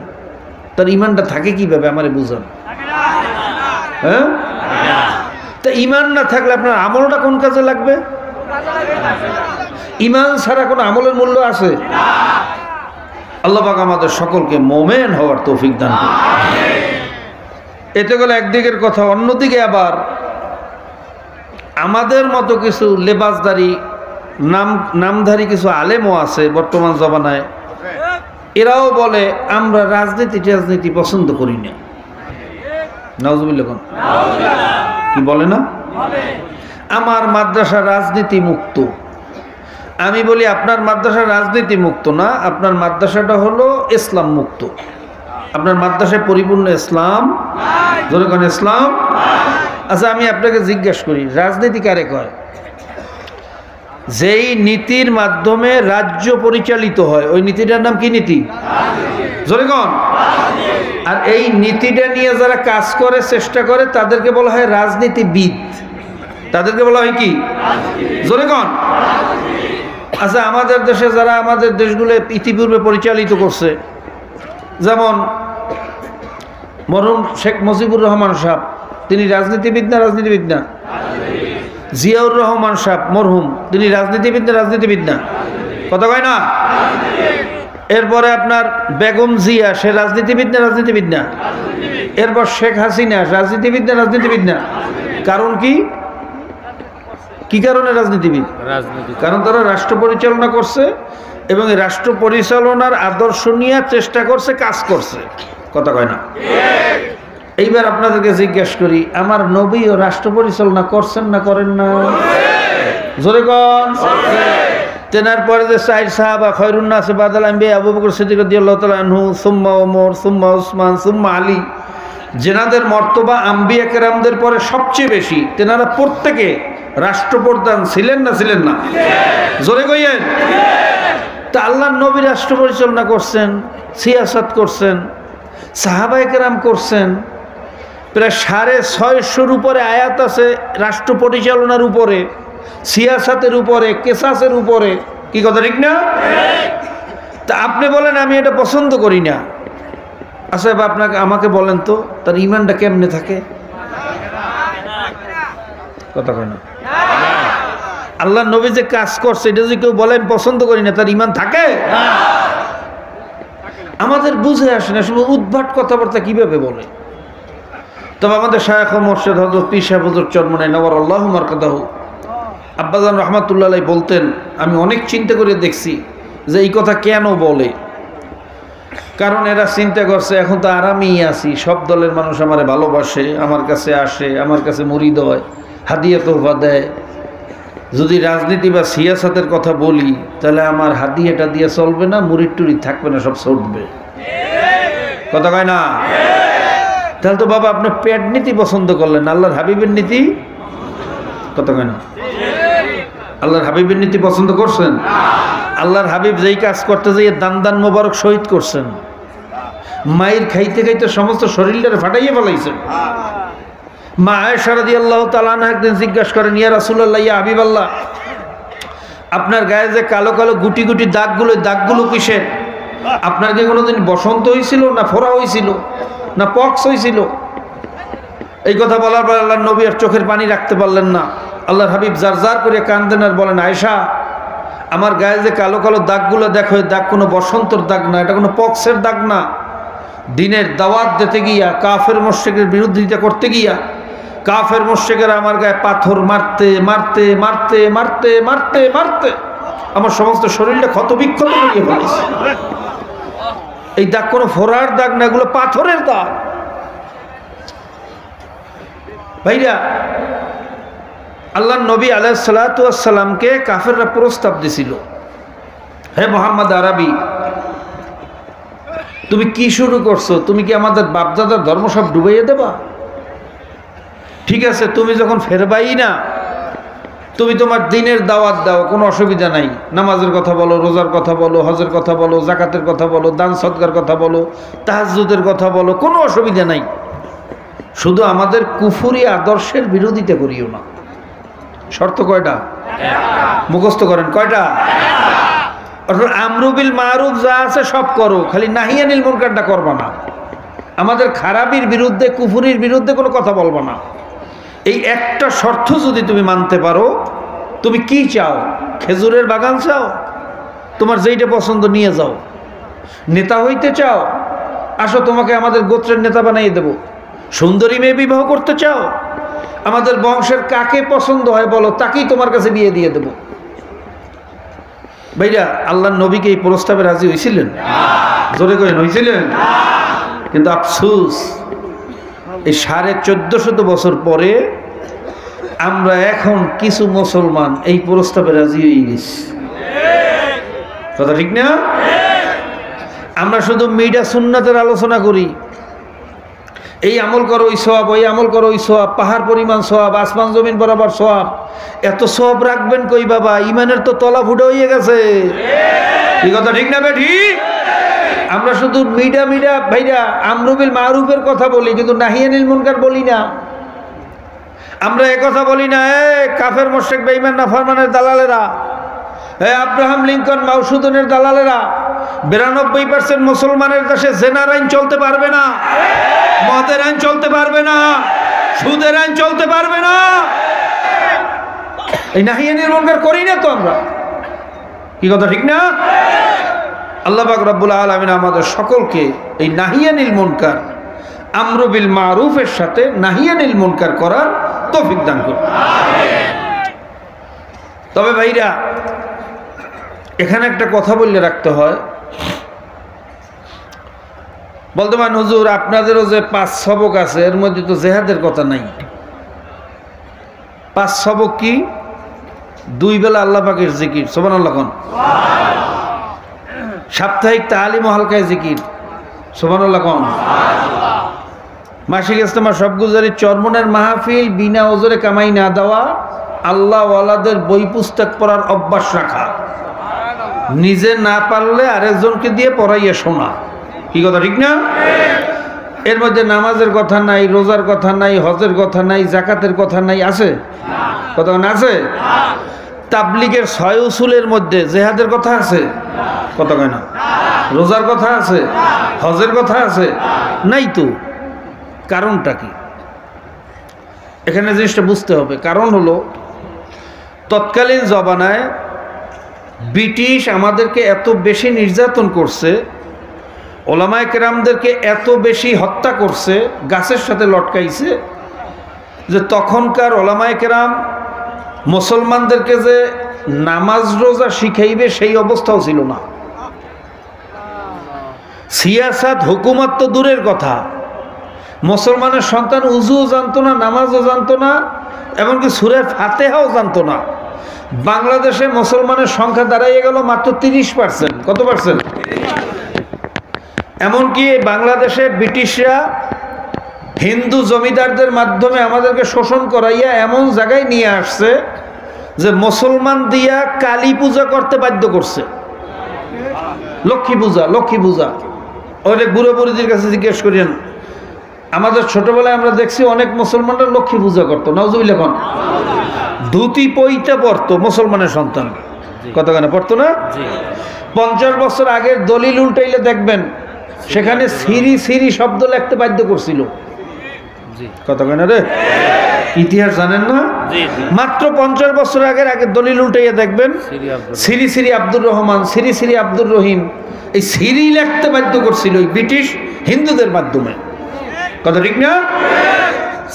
তার ঈমানটা থাকে কিভাবে আমারে বুঝান? হ্যাঁ, তা ঈমান না থাকলে আপনার আমলটা কোন কাজে লাগবে? ঈমান ছাড়া কোনো আমলের মূল্য আছে? আল্লাহ পাক আমাদের সকলকে মুমিন হওয়ার তৌফিক দান করুন। এতে গেলে একদিকের কথা, অন্যদিকে আবার আমাদের মতো কিছু লেবাসদারি নামধারী কিছু আলেমও আছে বর্তমান জমানায়, এরাও বলে আমরা রাজনীতি পছন্দ করি না। নাউজুবিল্লাহ, কি বলে না? আমার মাদ্রাসা রাজনীতি মুক্ত। আমি বলি আপনার মাদ্রাসা রাজনীতি মুক্ত না, আপনার মাদ্রাসাটা হলো ইসলাম মুক্ত। আপনার মাদ্রাসায় পরিপূর্ণ ইসলাম, জোরে কোন ইসলাম। আচ্ছা আমি আপনাকে জিজ্ঞাসা করি, রাজনীতি কারে কয়? যেই নীতির মাধ্যমে রাজ্য পরিচালিত হয়, ওই নীতিটার নাম কি নীতি? জোরে কোন? আর এই নীতিটা নিয়ে যারা কাজ করে, চেষ্টা করে, তাদেরকে বলা হয় রাজনীতিবিদ। তাদেরকে বলা হয় কি? জোরে কোন? আচ্ছা, আমাদের দেশে যারা আমাদের দেশগুলো ইতিপূর্বে পরিচালিত করছে, যেমন মরহুম শেখ মুজিবুর রহমান সাহেব, তিনি রাজনীতিবিদ না রাজনীতিবিদ না? জিয়াউর রহমান সাহেব মরহুম, তিনি রাজনীতিবিদ না রাজনীতিবিদ না? কথা কয় না? এরপরে আপনার বেগম জিয়া, সে রাজনীতিবিদ না রাজনীতিবিদ না? এরপর শেখ হাসিনা, রাজনীতিবিদ না রাজনীতিবিদ না? কারণ কি? কি কারণে রাজনীতিবিদ? কারণ তারা রাষ্ট্র পরিচালনা করছে এবং এই রাষ্ট্র পরিচালনার আদর্শ নিয়ে চেষ্টা করছে, কাজ করছে। কথা কয় না? এইবার আপনাদেরকে জিজ্ঞেস করি, আমার নবীও রাষ্ট্র পরিচালনা করছেন না করেন না? জোরে কোন? তেনার পরে যে সাইদ সাহাবা খয়রুন নাস বাদাল আম্বিয়া আবু বকর সিদ্দিক রাদিয়াল্লাহু তাআলা আনহু, সুম্মা ওমর, সুম্মা উসমান, সুম্মা আলী, যেনাদের মর্তবা আম্বিয়া কেরামদের পরে সবচেয়ে বেশি, তেনারা প্রত্যেকে রাষ্ট্রপ্রধান ছিলেন না ছিলেন না? জোরে কইয়েন। তা আল্লাহর নবী রাষ্ট্র পরিচালনা করছেন, সিয়াসত করছেন, সাহাবায়ে কেরাম করছেন। প্রায় 650 উপরে আয়াত আছে রাষ্ট্র পরিচালনার উপরে, সিয়াসাতের উপরে, কেসাসের উপরে। কি কথা ঠিক না? তা আপনি বলেন আমি এটা পছন্দ করি না। আচ্ছা, আপনাকে আমাকে বলেন তো তার ইমানটা কেমনে থাকে? কথা কয় না? আল্লাহ নবী যে কাজ করছে এটা যদি কেউ বলে আমি পছন্দ করি না, তার ইমান থাকে? আমাদের বুঝে আসে না, শুধু উদ্ভট কথাবার্তা কিভাবে বলে। তবে আমাদের শায়খ ও মুর্শিদ হযরত পীর সাহেব হুজুর চরমনাই নওয়ারাল্লাহু মারকাদাহু আব্বাজান রহমাতুল্লাহ আলাইহি বলতেন, আমি অনেক চিন্তা করে দেখছি যে এই কথা কেন বলে। কারণ এরা চিন্তা করছে এখন তো আরামেই আছি, সব দলের মানুষ আমারে ভালোবাসে, আমার কাছে আসে, আমার কাছে মুরিদ হয়, হাদিয়া তোহফা দেয়। যদি রাজনীতি বা সিয়াসতের কথা বলি তাহলে আমার হাদিয়াটা দিয়ে চলবে না, মুরিদ টুরিদ থাকবে না, সব ছুটবে। কথা কয় না? তাহলে তো বাবা আপনি পেট নীতি পছন্দ করলেন, আল্লাহর হাবিবের নীতি? কথা কয় না? আল্লাহর হাবিবের নীতি পছন্দ করছেন? আল্লাহর হাবিব যেই কাজ করতে যেয়ে দান দান মোবারক শহীদ করছেন, মায়ের খাইতে খাইতে সমস্ত শরীরটারে ফাটাইয়ে ফেলাইছেন। মা আয়েশা রাদিয়াল্লাহু তাআলা আনহা একদিন জিজ্ঞাসা করেন, ইয়া রাসূলুল্লাহ, ইয়া হাবিবাল্লাহ, আপনার গায়ে যে কালো কালো গুটি গুটি দাগগুলো, দাগগুলো কিসের? আপনার কি কোনোদিন বসন্ত হয়েছিল, না ফোড়া হয়েছিল, না পক্স হয়েছিল? এই কথা বলার পর আল্লাহর নবী আর চোখের পানি রাখতে পারলেন না। আল্লাহর হাবিব জার জার করে কাঁদেন আর বলেন, আয়েশা, আমার গায়ে যে কালো কালো দাগগুলো দেখো, এই দাগ কোনো বসন্তর দাগ না, এটা কোনো পক্সের দাগ না। দিনের দাওয়াত দিতে গিয়া, কাফের মুশরিকের বিরোধিতা করতে গিয়া, কাফের মুশরিকেরা আমার গায়ে পাথর মারতে মারতে মারতে মারতে মারতে মারতে আমার সমস্ত শরীরটা ক্ষতবিক্ষত করিয়ে ফেলেছে। এই দাগ কোনো ফোড়ার দাগ না, এগুলো পাথরের দাগ। ভাইরা, আল্লাহ নবী আলাইহিস সালাতু ওয়াস সালামকে কাফেররা প্রস্তাব দিছিল, হে মুহাম্মদ আরবি, তুমি কি শুরু করছো? তুমি কি আমাদের বাপদাদার ধর্ম সব ডুবাইয়ে দেবা? ঠিক আছে, তুমি যখন ফেরবাই না, তুমি তোমার দিনের দাওয়াত দাও, কোনো অসুবিধা নাই। নামাজের কথা বলো, রোজার কথা বলো, হজের কথা বলো, জাকাতের কথা বলো, দান সদকার কথা বলো, তাহাজ্জুদের কথা বলো, কোনো অসুবিধা নাই। শুধু আমাদের কুফরি আদর্শের বিরোধিতা করিও না। শর্ত কয়টা? মুখস্থ করেন, কয়টা? অর্থাৎ আমরু বিল মারুফ যা আছে সব করো, খালি নাহি আনিল মুনকারটা করবা না। আমাদের খারাপির বিরুদ্ধে, কুফরির বিরুদ্ধে কোনো কথা বলবা না। এই একটা শর্ত যদি তুমি মানতে পারো, তুমি কি চাও? খেজুরের বাগান চাও? তোমার যেইটা পছন্দ নিয়ে যাও। নেতা হইতে চাও? আসো, তোমাকে আমাদের গোত্রের নেতা বানিয়ে দেব। সুন্দরী মেয়ে বিবাহ করতে চাও? আমাদের বংশের কাকে পছন্দ হয় বলো, তাকেই তোমার কাছে বিয়ে দিয়ে দেব। ভাইরা, আল্লাহর নবীকে এই প্রস্তাবে রাজি হয়েছিলেন? জোরে করেন, হয়েছিলেন? কিন্তু আফসোস, এই 1450 বছর পরে আমরা এখন কিছু মুসলমান এই প্রস্তাবে রাজি হয়ে গেছি। কথা ঠিক না? আমরা শুধু মিডা সুন্নাতের আলোচনা করি, এই আমল করো ওই সওয়াব, ওই আমল করো ওই সওয়াব, পাহাড় পরিমাণ সওয়াব, আসমান জমিন বরাবর সওয়াব। এত সওয়াব রাখবেন কই বাবা? ইমানের তো তলা ফুটে হয়ে গেছে। এই কথা ঠিক না বেঠি? আমরা শুধু মিডা মিডা ভাইরা আমরু বিল মারুফের কথা বলি, কিন্তু নাহি আনিল মুনকার বলি না। আমরা একথা বলি না কাফের মুশরিক বেঈমান নাফরমানের দালালেরা, আব্রাহাম লিঙ্কন মাউসুদনের দালালেরা। 92% মুসলমানের দেশে জেনার আইন চলতে পারবে না, মদের আইন চলতে পারবে না, সুদের আইন চলতে পারবে না। এই নাহিয়ানির মুনকার করি না তো আমরা, কি কথা ঠিক না? আল্লাহ পাক রব্বুল আলামিন আমাদের সকলকে এই নাহিয়ানিল মুনকার, আমরু বিল মারুফের সাথে নাহিয়ানিল মুনকার করার তৌফিক দান করুন। তবে ভাইরা, এখানে একটা কথা বললে রাখতে হয়। বলতে পারেন হুজুর আপনাদেরও যে 5 সবক আছে, এর মধ্যে তো জেহাদের কথা নাই। 5 সবক কি? 2 বেলা আল্লাহ পাকের জিকির, সুবহানাল্লাহ কোন, সাপ্তাহিক তালিম ও হালকায় জিকির, সুবহানাল্লাহ কোন, মাসিক ইজতেমা, সবগুজারি, চরমনের মাহফিল, বিনা ওজরে কামাই না দেওয়া, আল্লাহ ওয়ালাদের বই পুস্তক পড়ার অভ্যাস রাখা, নিজে না পারলে আরেকজনকে দিয়ে পড়াইয়া শোনা, কি কথা ঠিক না? এর মধ্যে নামাজের কথা নাই, রোজার কথা নাই, হজের কথা নাই, জাকাতের কথা নাই, আছে কথা আছে? তাবলিগের 6 উসুলের মধ্যে জেহাদের কথা আছে কথা কয় না? রোজার কথা আছে, হজের কথা আছে নাই তো? কারণটা কি? এখানে জিনিসটা বুঝতে হবে। কারণ হলো তৎকালীন জমানায় ব্রিটিশ আমাদেরকে এত বেশি নির্যাতন করছে, ওলামায়ে কেরামদেরকে এত বেশি হত্যা করছে, গাছের সাথে লটকাইছে, যে তখনকার ওলামায়ে কেরাম মুসলমানদেরকে যে নামাজ রোজা শিখাইবে সেই অবস্থাও ছিল না। সিয়াসাত হুকুমত তো দূরের কথা, মুসলমানের সন্তান উজুও জানতো না, নামাজও জানতো না, এমনকি সূরা ফাতিহাও জানতো না। বাংলাদেশে মুসলমানের সংখ্যা দাঁড়াইয়ে গেল মাত্র 30%। কত পার্সেন্ট? এমনকি বাংলাদেশে ব্রিটিশরা হিন্দু জমিদারদের মাধ্যমে আমাদেরকে শোষণ করাইয়া এমন জায়গায় নিয়ে আসছে যে মুসলমান দিয়া কালী পূজা করতে বাধ্য করছে। লক্ষ্মী পূজা অনেক বুড়ো বুড়িদের কাছে জিজ্ঞেস করেন, আমাদের ছোটবেলায় আমরা দেখছি অনেক মুসলমানরা লক্ষ্মী পূজা করতো, নাউজুবিল্লাহ কোন, ধুতি পইতে পড়তো মুসলমানের সন্তান, কত গানে পড়তো না? 50 বছর আগের দলিল উল্টাইলে দেখবেন সেখানে সিরি সিরি শব্দ লিখতে বাধ্য করছিল, কত গানে রে? ইতিহাস জানেন না? মাত্র 50 বছর আগের দলিল উল্টাইয়া দেখবেন সিরি সিরি আব্দুর রহমান, সিরি সিরি আব্দুর রহিম, এই সিরি লিখতে বাধ্য করছিল ব্রিটিশ হিন্দুদের মাধ্যমে, কথা ঠিক না?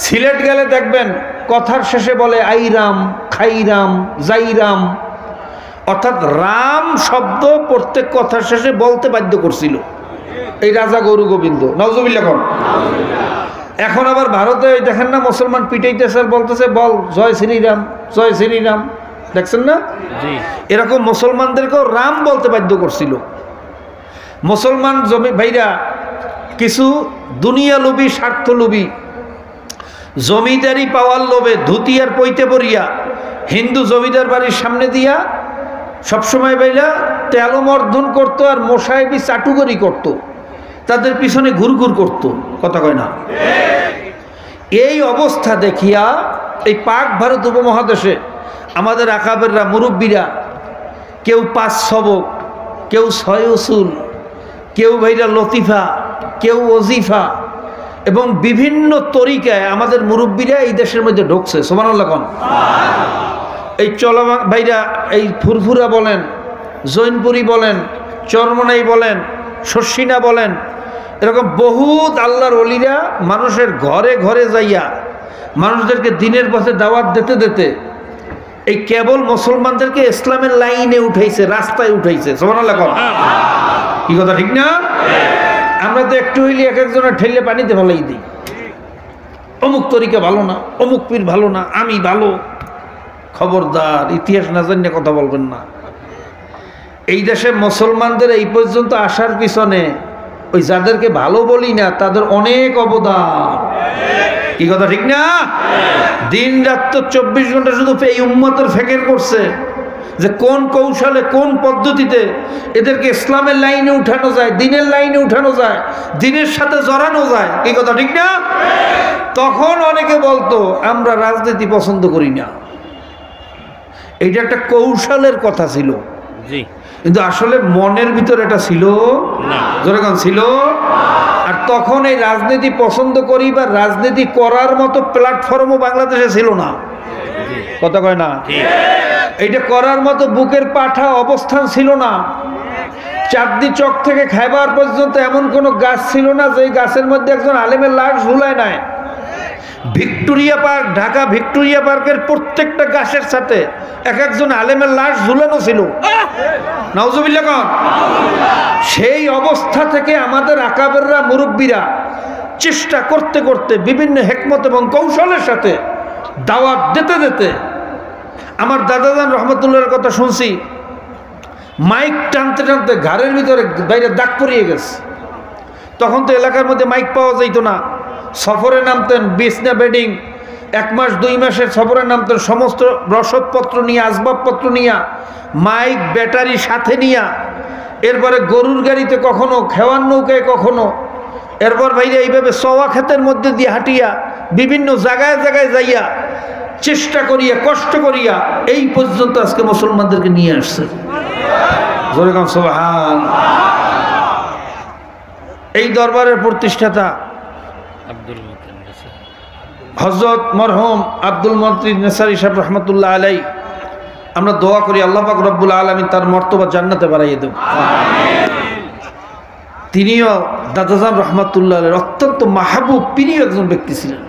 সিলেট গেলে দেখবেন কথার শেষে বলে আইরাম, খাইরাম, জাইরাম, অর্থাৎ রাম শব্দ প্রত্যেক কথার শেষে বলতে বাধ্য করছিল এই রাজা গরু গোবিন্দ, নাউজুবিল্লাহ কোন। এখন আবার ভারতে দেখেন না, মুসলমান পিটাইতেছে আর বলতেছে বল জয় শ্রীরাম, জয় শ্রীরাম, দেখছেন না? এরকম মুসলমানদেরকেও রাম বলতে বাধ্য করছিল। মুসলমান ভাইরা কিছু দুনিয়া লোভী, স্বার্থ লোভী, জমিদারি পাওয়ার লোভে ধুতি আর পইতে পড়িয়া হিন্দু জমিদার বাড়ির সামনে দিয়া সবসময় বাইলা তেলমর্দন করতো আর মশাইবি চাটুগরি করত, তাদের পিছনে ঘুরঘুর করত, কথা কয় না? এই অবস্থা দেখিয়া এই পাক ভারত উপমহাদেশে আমাদের আকাবেররা, মুরব্বীরা, কেউ 5 সবক, কেউ 6 উসুল, কেউ ভাইরা লতিফা, কেউ ওজিফা এবং বিভিন্ন তরিকায় আমাদের মুরব্বীরা এই দেশের মধ্যে ঢুকছে, সুবহানাল্লাহ কোন। এই চলমান ভাইরা, এই ফুরফুরা বলেন, জৈনপুরি বলেন, চরমনাই বলেন, শর্ষিনা বলেন, এরকম বহুত আল্লাহর ওলিরা মানুষের ঘরে ঘরে যাইয়া মানুষদেরকে দিনের পথে দাওয়াত দিতে দিতে এই কেবল মুসলমানদেরকে ইসলামের লাইনে উঠাইছে, রাস্তায় উঠাইছে, সুবহানাল্লাহ কোন, কি কথা ঠিক না? আমরা তো একটু হইলে এক একজনের ঠেলে পানিতে ফেলাই দিই, অমুক তরিকা ভালো না, অমুক পীর ভালো না, আমি ভালো। খবরদার, ইতিহাস না জানিয়ে কথা বলবেন না। এই দেশে মুসলমানদের এই পর্যন্ত আসার পিছনে ওই যাদেরকে ভালো বলি না তাদের অনেক অবদান, কি কথা ঠিক না? দিন রাত তো 24 ঘন্টা শুধু এই উম্মতের ফিকির করছে, যে কোন কৌশলে কোন পদ্ধতিতে এদেরকে ইসলামের লাইনে উঠানো যায়, দিনের লাইনে উঠানো যায়, দিনের সাথে জড়ানো যায়। এই কথা ঠিক না? তখন অনেকে বলতো আমরা রাজনীতি পছন্দ করি না। এইটা একটা কৌশলের কথা ছিল, কিন্তু আসলে মনের ভিতরে এটা ছিল না, যেরকম ছিল। আর তখন এই রাজনীতি পছন্দ করি বা রাজনীতি করার মতো প্ল্যাটফর্মও বাংলাদেশে ছিল না, কথা কয় না? এইটা করার মতো বুকের পাঠা অবস্থান ছিল না। চাঁদনি চক থেকে খাইবার পর্যন্ত এমন কোনো গাছ ছিল না যে গাছের মধ্যে একজন আলেমের লাশ ঝুলায় নাই। ভিক্টোরিয়া পার্ক, ঢাকা ভিক্টোরিয়া পার্কের প্রত্যেকটা গাছের সাথে এক একজন আলেমের লাশ ঝুলানো ছিল। নাউজুবিল্লাহ কোন? সেই অবস্থা থেকে আমাদের আকাবেররা, মুরব্বীরা চেষ্টা করতে করতে বিভিন্ন হিকমত এবং কৌশলের সাথে দাওয়াত দিতে দিতে আমার দাদাজান রহমতুল্লাহর কথা শুনছি, মাইক টানতে টানতে ঘাড়ের ভিতরে বাইরে দাগ পড়িয়ে গেছে। তখন তো এলাকার মধ্যে মাইক পাওয়া যাইত না। সফরে নামতেন, বিছনা বেডিং, 1 মাস 2 মাসের সফরে নামতেন, সমস্ত রসদপত্র নিয়ে, আসবাবপত্র নিয়ে, মাইক ব্যাটারি সাথে নিয়ে, এরপরে গরুর গাড়িতে কখনো, খেওয়ার নৌকায় কখনো, এরপর ভাইরা এইভাবে সওয়া ক্ষেতের মধ্যে দিয়ে হাঁটিয়া বিভিন্ন জায়গায় জায়গায় যাইয়া চেষ্টা করিয়া, কষ্ট করিয়া এই পর্যন্ত আজকে মুসলমানদেরকে নিয়ে আসছে। জোরে কোন সুবহান। এই দরবারের প্রতিষ্ঠাতা হযরত মরহুম আব্দুল মতিন নেসারী সাহেব রহমতুল্লাহ আলাই, আমরা দোয়া করি আল্লাহ পাক রব্বুল আলামিন তার মর্তবা জান্নাতে বাড়াইয়ে দেব। তিনিও দাদাজান রহমতুল্লাহ আলাইহির অত্যন্ত মাহবুব প্রিয় একজন ব্যক্তি ছিলেন।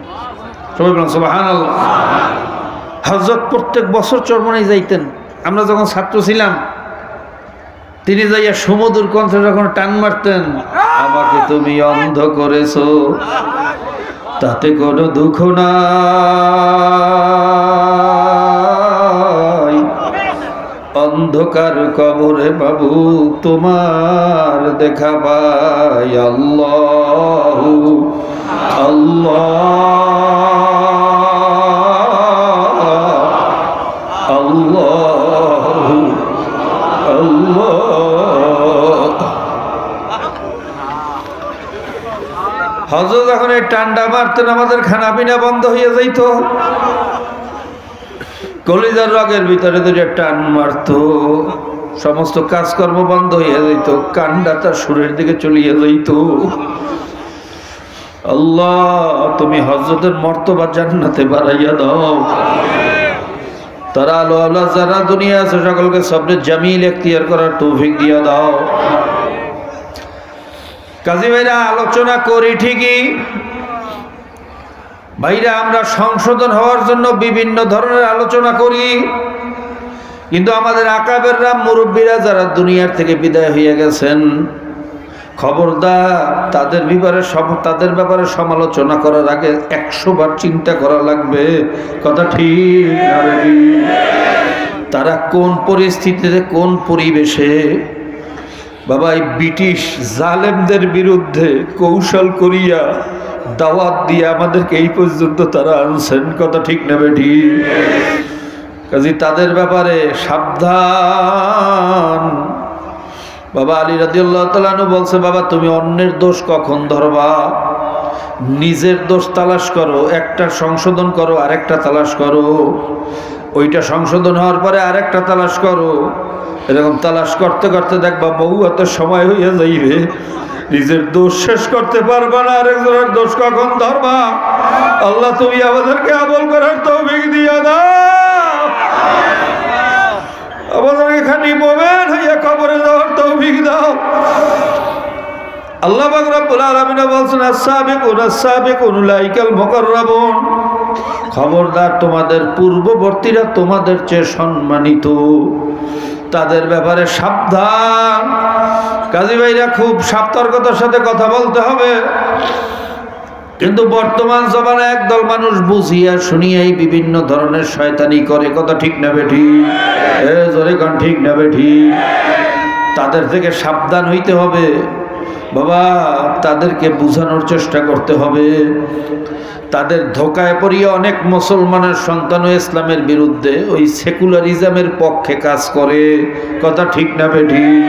সবাই বলেন সুবহানাল্লাহ। হযরত প্রত্যেক বছর চরমনায় যাইতেন। আমরা যখন ছাত্র ছিলাম তিনি যাইয়া সমুদ্র কণ্ঠে যখন টান মারতেন, আমাকে তুমি অন্ধ করেছো তাতে কোনো দুঃখ নাই, অন্ধকার কবরে বাবু তোমার দেখা পাই। আল্লাহু আল্লাহ আল্লাহু আল্লাহ। হযরত যখন এই টান্ডা মারতেন আমাদের খানা পিনা বন্ধ হয়ে যাইত, কলিজার রগের ভিতরে দুটো টান মারত, সমস্ত কাজকর্ম বন্ধ হয়ে যাইত, কান্ডা তার সুরের দিকে চলিয়ে যাইত। আল্লাহ তুমি হযরতের মর্তবা জান্নাতে বাড়াইয়া দাও। তারা আলো আল্লাহ যারা দুনিয়া আছে সকলকে সবরে জামিল এখতিয়ার করার তৌফিক দিয়া দাও। কাজী ভাইরা, আলোচনা করি ঠিকই ভাইরা, আমরা সংশোধন হওয়ার জন্য বিভিন্ন ধরনের আলোচনা করি, কিন্তু আমাদের আকাবেররা, মুরব্বীরা যারা দুনিয়ার থেকে বিদায় হয়ে গেছেন, খবরদার তাদের ব্যাপারে সমালোচনা করার আগে 100 বার চিন্তা করা লাগবে। কথা ঠিক না? তারা কোন পরিস্থিতিতে, কোন পরিবেশে বাবা এই ব্রিটিশ জালেমদের বিরুদ্ধে কৌশল করিয়া দাওয়াত দিয়ে আমাদেরকে এই পর্যন্ত তারা আনছেন। কথা ঠিক না বেঠি? কাজে তাদের ব্যাপারে সাবধান। বাবা আলী রাদিয়াল্লাহু তাআলা আনহু বলছে, বাবা তুমি অন্যের দোষ কখন ধরবা? নিজের দোষ তালাশ করো, একটা সংশোধন করো, আরেকটা তালাশ করো, ওইটা সংশোধন হওয়ার পরে আরেকটা তালাশ করো। এরকম তালাশ করতে করতে দেখবা বহু সময় হইয়া যাইবে, নিজের দোষ শেষ করতে পারবা না, আরেকজনের দোষ কখন ধরবা? আল্লাহ তুমি আমাদেরকে আমল করার তৌফিক দিয়া দাও, আমাদেরকে খালি মুমিন হইয়া কবরে যাওয়ার তৌফিক দাও। আল্লাহ পাক রব্বুল আলামিন বলেন, আস-সাবিকুন উলাইকাল মুকাররাবুন, খবরদার তোমাদের পূর্ববর্তীরা তোমাদের চেয়ে সম্মানিত, তাদের ব্যাপারে সাবধান। কাজী ভাইরা, খুব সতর্কতার সাথে কথা বলতে হবে। কিন্তু বর্তমান জমানায় একদল মানুষ বুঝিয়া শুনিয়াই বিভিন্ন ধরনের শয়তানি করে। কথা ঠিক না বেঠি? জোরে কোন ঠিক না বেঠি? তাদের থেকে সাবধান হইতে হবে বাবা, তাদেরকে বোঝানোর চেষ্টা করতে হবে। তাদের ধোকায় পড়িয়ে অনেক মুসলমানের সন্তান ইসলামের বিরুদ্ধে ওই সেকুলারিজমের পক্ষে কাজ করে। কথা ঠিক না বেঠিক?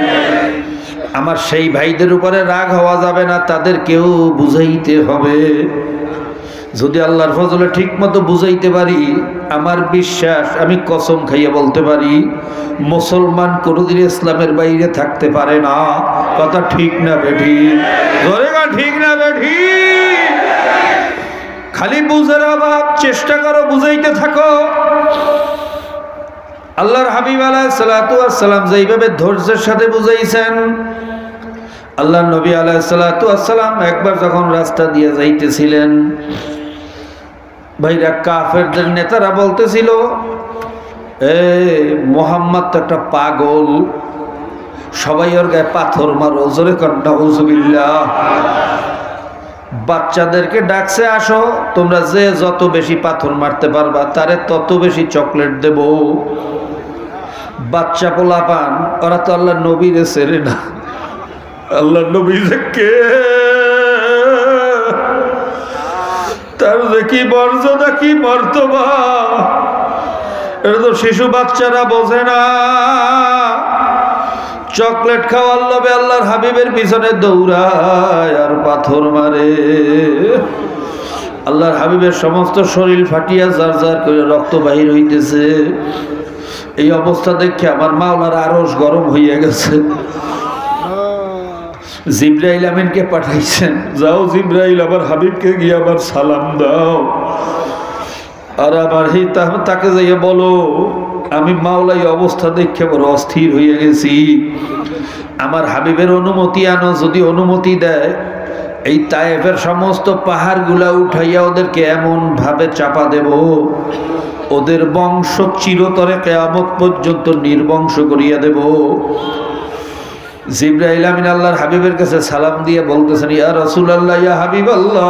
আমার সেই ভাইদের উপরে রাগ হওয়া যাবে না, তাদেরকেও বুঝাইতে হবে। যদি আল্লাহর ফজলে ঠিক মতো বুঝাইতে পারি, আমার বিশ্বাস, আমি কসম খাইয়ে বলতে পারি, মুসলমান কোনোদিন ইসলামের বাইরে থাকতে পারে না। কথা ঠিক না বেঠিক? ধরে গা ঠিক না বেঠিক? খালি বুঝার অভাব, চেষ্টা করো, বুঝাইতে থাকো। আল্লাহর হাবিব আলাইহিস সালাতু ওয়াস সালাম যেইভাবে ধৈর্যের সাথে বুঝাইছেন, আল্লাহর নবী আলাইহিস সালাতু ওয়াস সালাম একবার যখন রাস্তা দিয়ে যাইতেছিলেন, ভাইরা কাফেরদের নেতারা বলতেছিল, এ মুহাম্মদ তো একটা পাগল, সবাই ওর গায়ে পাথর মারো, জোরে কর নাউযুবিল্লাহ। বাচ্চাদেরকে ডাকছে, আসো তোমরা, যে যত বেশি পাথর মারতে পারবা তারে তত বেশি চকলেট দেব। বাচ্চা পোলাপান, ওরা তো আল্লাহ নবীর ছেড়ে না। আল্লাহ নবী যে কে, তার যে কি মর্যাদা, কি মর্তবা, এটা তো শিশু বাচ্চারা বোঝে না। চকলেট খাওয়ার লোভে আল্লাহর হাবিবের পিছনে দৌড়ায় আর পাথর মারে। আল্লাহর হাবিবের সমস্ত শরীর ফাটিয়া জার জার করে রক্ত বাহির হইতেছে। এই অবস্থা দেখে আমার মাওলার আরশ গরম হইয়া গেছে। জিবরাইল আমিনকে পাঠাইছেন, যাও জিবরাইল আমার হাবিবকে গিয়ে আবার সালাম দাও, আর আমার তাকে যাইয়া বলো, আমি মাওলা এই অবস্থা দেখে বড় অস্থির হইয়া গেছি, আমার হাবিবের অনুমতি আনো। যদি অনুমতি দেয়, এই তায়েফের সমস্ত পাহাড়গুলা উঠাইয়া ওদেরকে এমন ভাবে চাপা দেব, ওদের বংশ চিরতরে কিয়ামত পর্যন্ত নির্বংশ করিয়া দেব। জিবরাইল আমিন আল্লাহর হাবিবের কাছে সালাম দিয়ে বলতেছেন, ইয়া রাসূলুল্লাহ, ইয়া হাবিবাল্লাহ,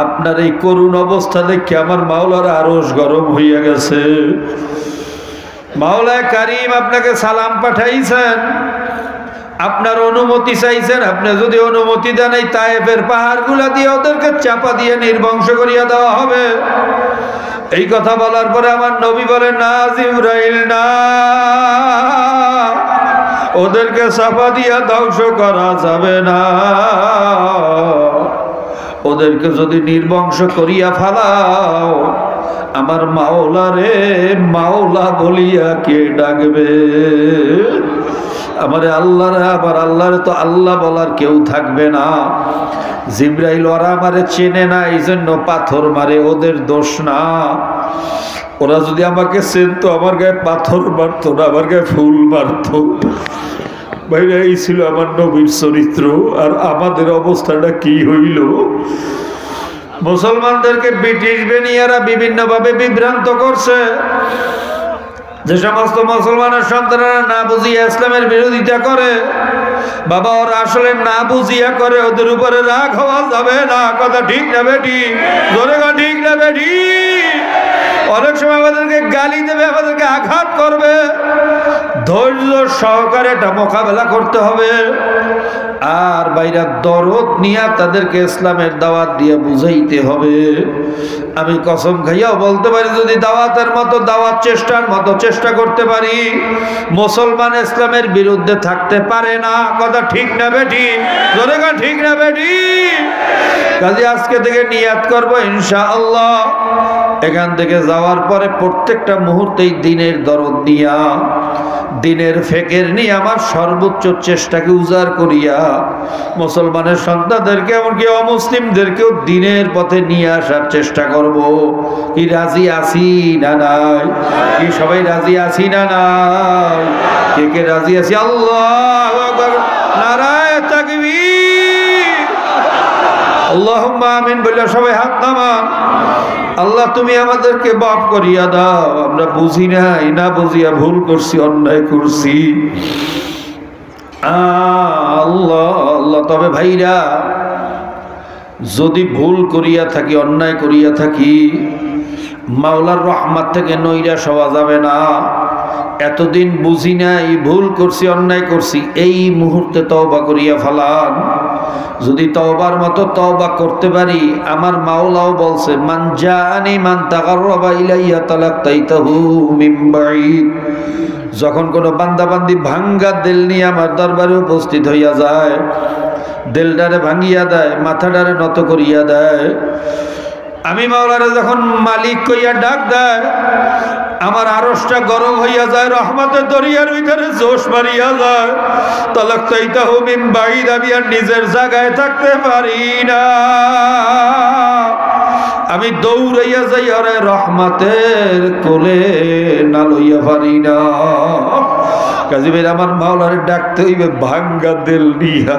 আপনার এই করুণ অবস্থা দেখে আমার মাওলার আরশ গরম হইয়া গেছে। মাওলা কারীম আপনাকে সালাম পাঠাইছেন, আপনার অনুমতি চাইছেন। আপনি যদি অনুমতি দেন, এই তায়েফের পাহাড়গুলা দিয়ে ওদেরকে চাপা দিয়ে নির্বংশ করিয়া দেওয়া হবে। এই কথা বলার পরে আমার নবী বলেন, না জিবরাইল, না, ওদেরকে চাপা দিয়া ধ্বংস করা যাবে না। ওদেরকে যদি নির্বংশ করিয়া ফেলাও, আমার মাওলা রে মাওলা বলিয়া কে ডাকবে? আমারে আল্লাহ রে, আবার আল্লাহরে তো আল্লাহ বলার কেউ থাকবে না। জিবরাইল ওরা আমারে চেনে না, এই জন্য পাথর মারে, ওদের দোষ না। ওরা যদি আমাকে চেনতো, আমার গায়ে পাথর মারতো না, আমার গায়ে ফুল মারতো। ভাইরা, এই ছিল আমার নবীর চরিত্র। আর আমাদের অবস্থাটা কি হইল? মুসলমানদেরকে ব্রিটিশ বেনিয়ারা বিভিন্নভাবে বিভ্রান্ত করছে। যে সমস্ত মুসলমানের সন্তানেরা না বুঝিয়া ইসলামের বিরোধিতা করে, বাবা ওরা আসলে না বুঝিয়া করে, ওদের উপরে রাগ হওয়া যাবে না। কথা ঠিক না বেটি? জোরে কথা ঠিক না বেটি? অনেক সময় আমাদেরকে গালি দেবে, আমাদেরকে আঘাত করবে, ধৈর্য সহকারে এটা মোকাবেলা করতে হবে। আর বাইরা দরদ নিয়ে তাদেরকে ইসলামের দাওয়াত দিয়ে বুঝাইতে হবে। আমি কসম খাইয়াও বলতে পারি, যদি দাওয়াতের মতো দাওয়াত চেষ্টার মতো চেষ্টা করতে পারি, মুসলমান ইসলামের বিরুদ্ধে থাকতে পারে না। কথা ঠিক না বেটি? জোরে কথা ঠিক না বেটি? কাজে আজকে থেকে নিয়াত করব, ইনশাআল্লাহ এখান থেকে যাওয়ার পরে প্রত্যেকটা মুহূর্তেই দিনের দরদ দিয়া, দিনের ফেকের নিয়ে আমার সর্বোচ্চ চেষ্টাকে উজাড় করিয়া মুসলমানের সন্তানদেরকে, এমনকি অমুসলিমদেরকেও দিনের পথে নিয়ে আসার চেষ্টা করব। কি রাজি আছি না নাই? কি সবাই রাজি আছি না নাই? কে কে রাজি আছি? আল্লাহু আকবার, নারায়ে তাকবীর, আল্লাহুম্মা আমিন বলে সবাই হাত নামান। আল্লাহ তুমি আমাদেরকে মাফ করিয়া দাও, আমরা বুঝি নাই, না বুঝিয়া ভুল করছি, অন্যায় করছি। আল্লাহ আল্লাহ, তবে ভাইরা যদি ভুল করিয়া থাকি, অন্যায় করিয়া থাকি, মাওলার রহমত থেকে নৈরাশ হওয়া যাবে না। এতদিন বুঝি নাই, ভুল করছি, অন্যায় করছি, এই মুহূর্তে তওবা করিয়া ফেলান। যদি তওবার মতো তওবা করতে পারি, আমার মাওলাও বলছে মান জাআনি মান তাকাররাবা ইলাইয়া তালাক্তাইতাহু মিন বাঈদ। যখন কোনো বান্দা বান্দি ভাঙ্গা দিল নিয়ে আমার দরবারে উপস্থিত হইয়া যায়, দিলটারে ভাঙ্গিয়া দেয়, মাথাটারে নত করিয়া দেয়, আমি মাওলারে যখন মালিক কইয়া ডাক দেয়, আমার আরশটা গরম হইয়া যায়, রহমতের দরিয়ার ভিতরে জোশ মারিয়া যায়। তালাক্তাইতাহু মিন বাঈদ, আমি আর নিজের জায়গায় থাকতে পারি না, আমি দৌড়াইয়া যাই আরে রহমতের কোলে না লইয়া পারি না। কাজী ভাই আমার মাওলারে ডাকতে হইবে ভাঙ্গা দিল নিয়া।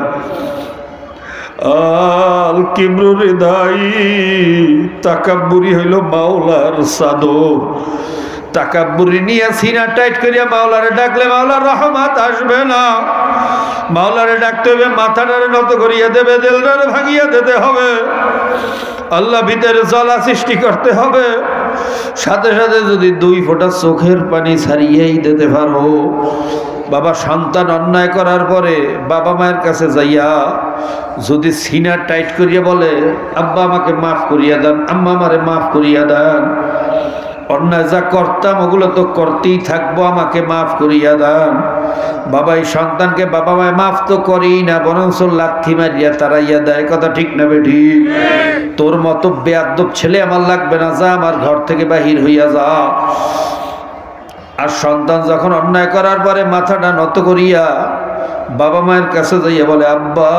আল কিবরু হৃদয়, তাকাব্বুরি হইল মাওলার চাদর। তাকাব্বুরি নিয়ে সিনা টাইট করিয়া মাওলারে ডাকলে মাওলার রহমত আসবে না। মাওলারে ডাকতে হবে, মাথাটারে নত করিয়া দেবে, দিলটারে ভাঙিয়া দিতে হবে, আল্লাহ ভিতরে জ্বালা সৃষ্টি করতে হবে। সাথে সাথে যদি 2 ফোঁটা চোখের পানি ছাড়িয়েই দিতে পারো। বাবা সন্তান অন্যায় করার পরে বাবা মায়ের কাছে যাইয়া যদি সিনা টাইট করিয়া বলে আব্বা আমাকে মাফ করিয়া দেন, আম্মা আমারে মাফ করিয়া দেন, অন্যায় যা করতাম ওগুলো তো করতেই থাকবো, আমাকে মাফ করিয়া দেন। বাবা এই সন্তানকে বাবা মায় মাফ তো করেই না, বরঞ্চ লাথি মারিয়া তাড়াইয়া দেয়। কথা ঠিক না বেঠি? তোর মতো বেয়াদব ছেলে আমার লাগবে না, যা আমার ঘর থেকে বাহির হইয়া যা। আর সন্তান যখন অন্যায় করার পরে মাথাটা নত করিয়া বাবা মায়ের কাছে যাইয়া বলে আব্বা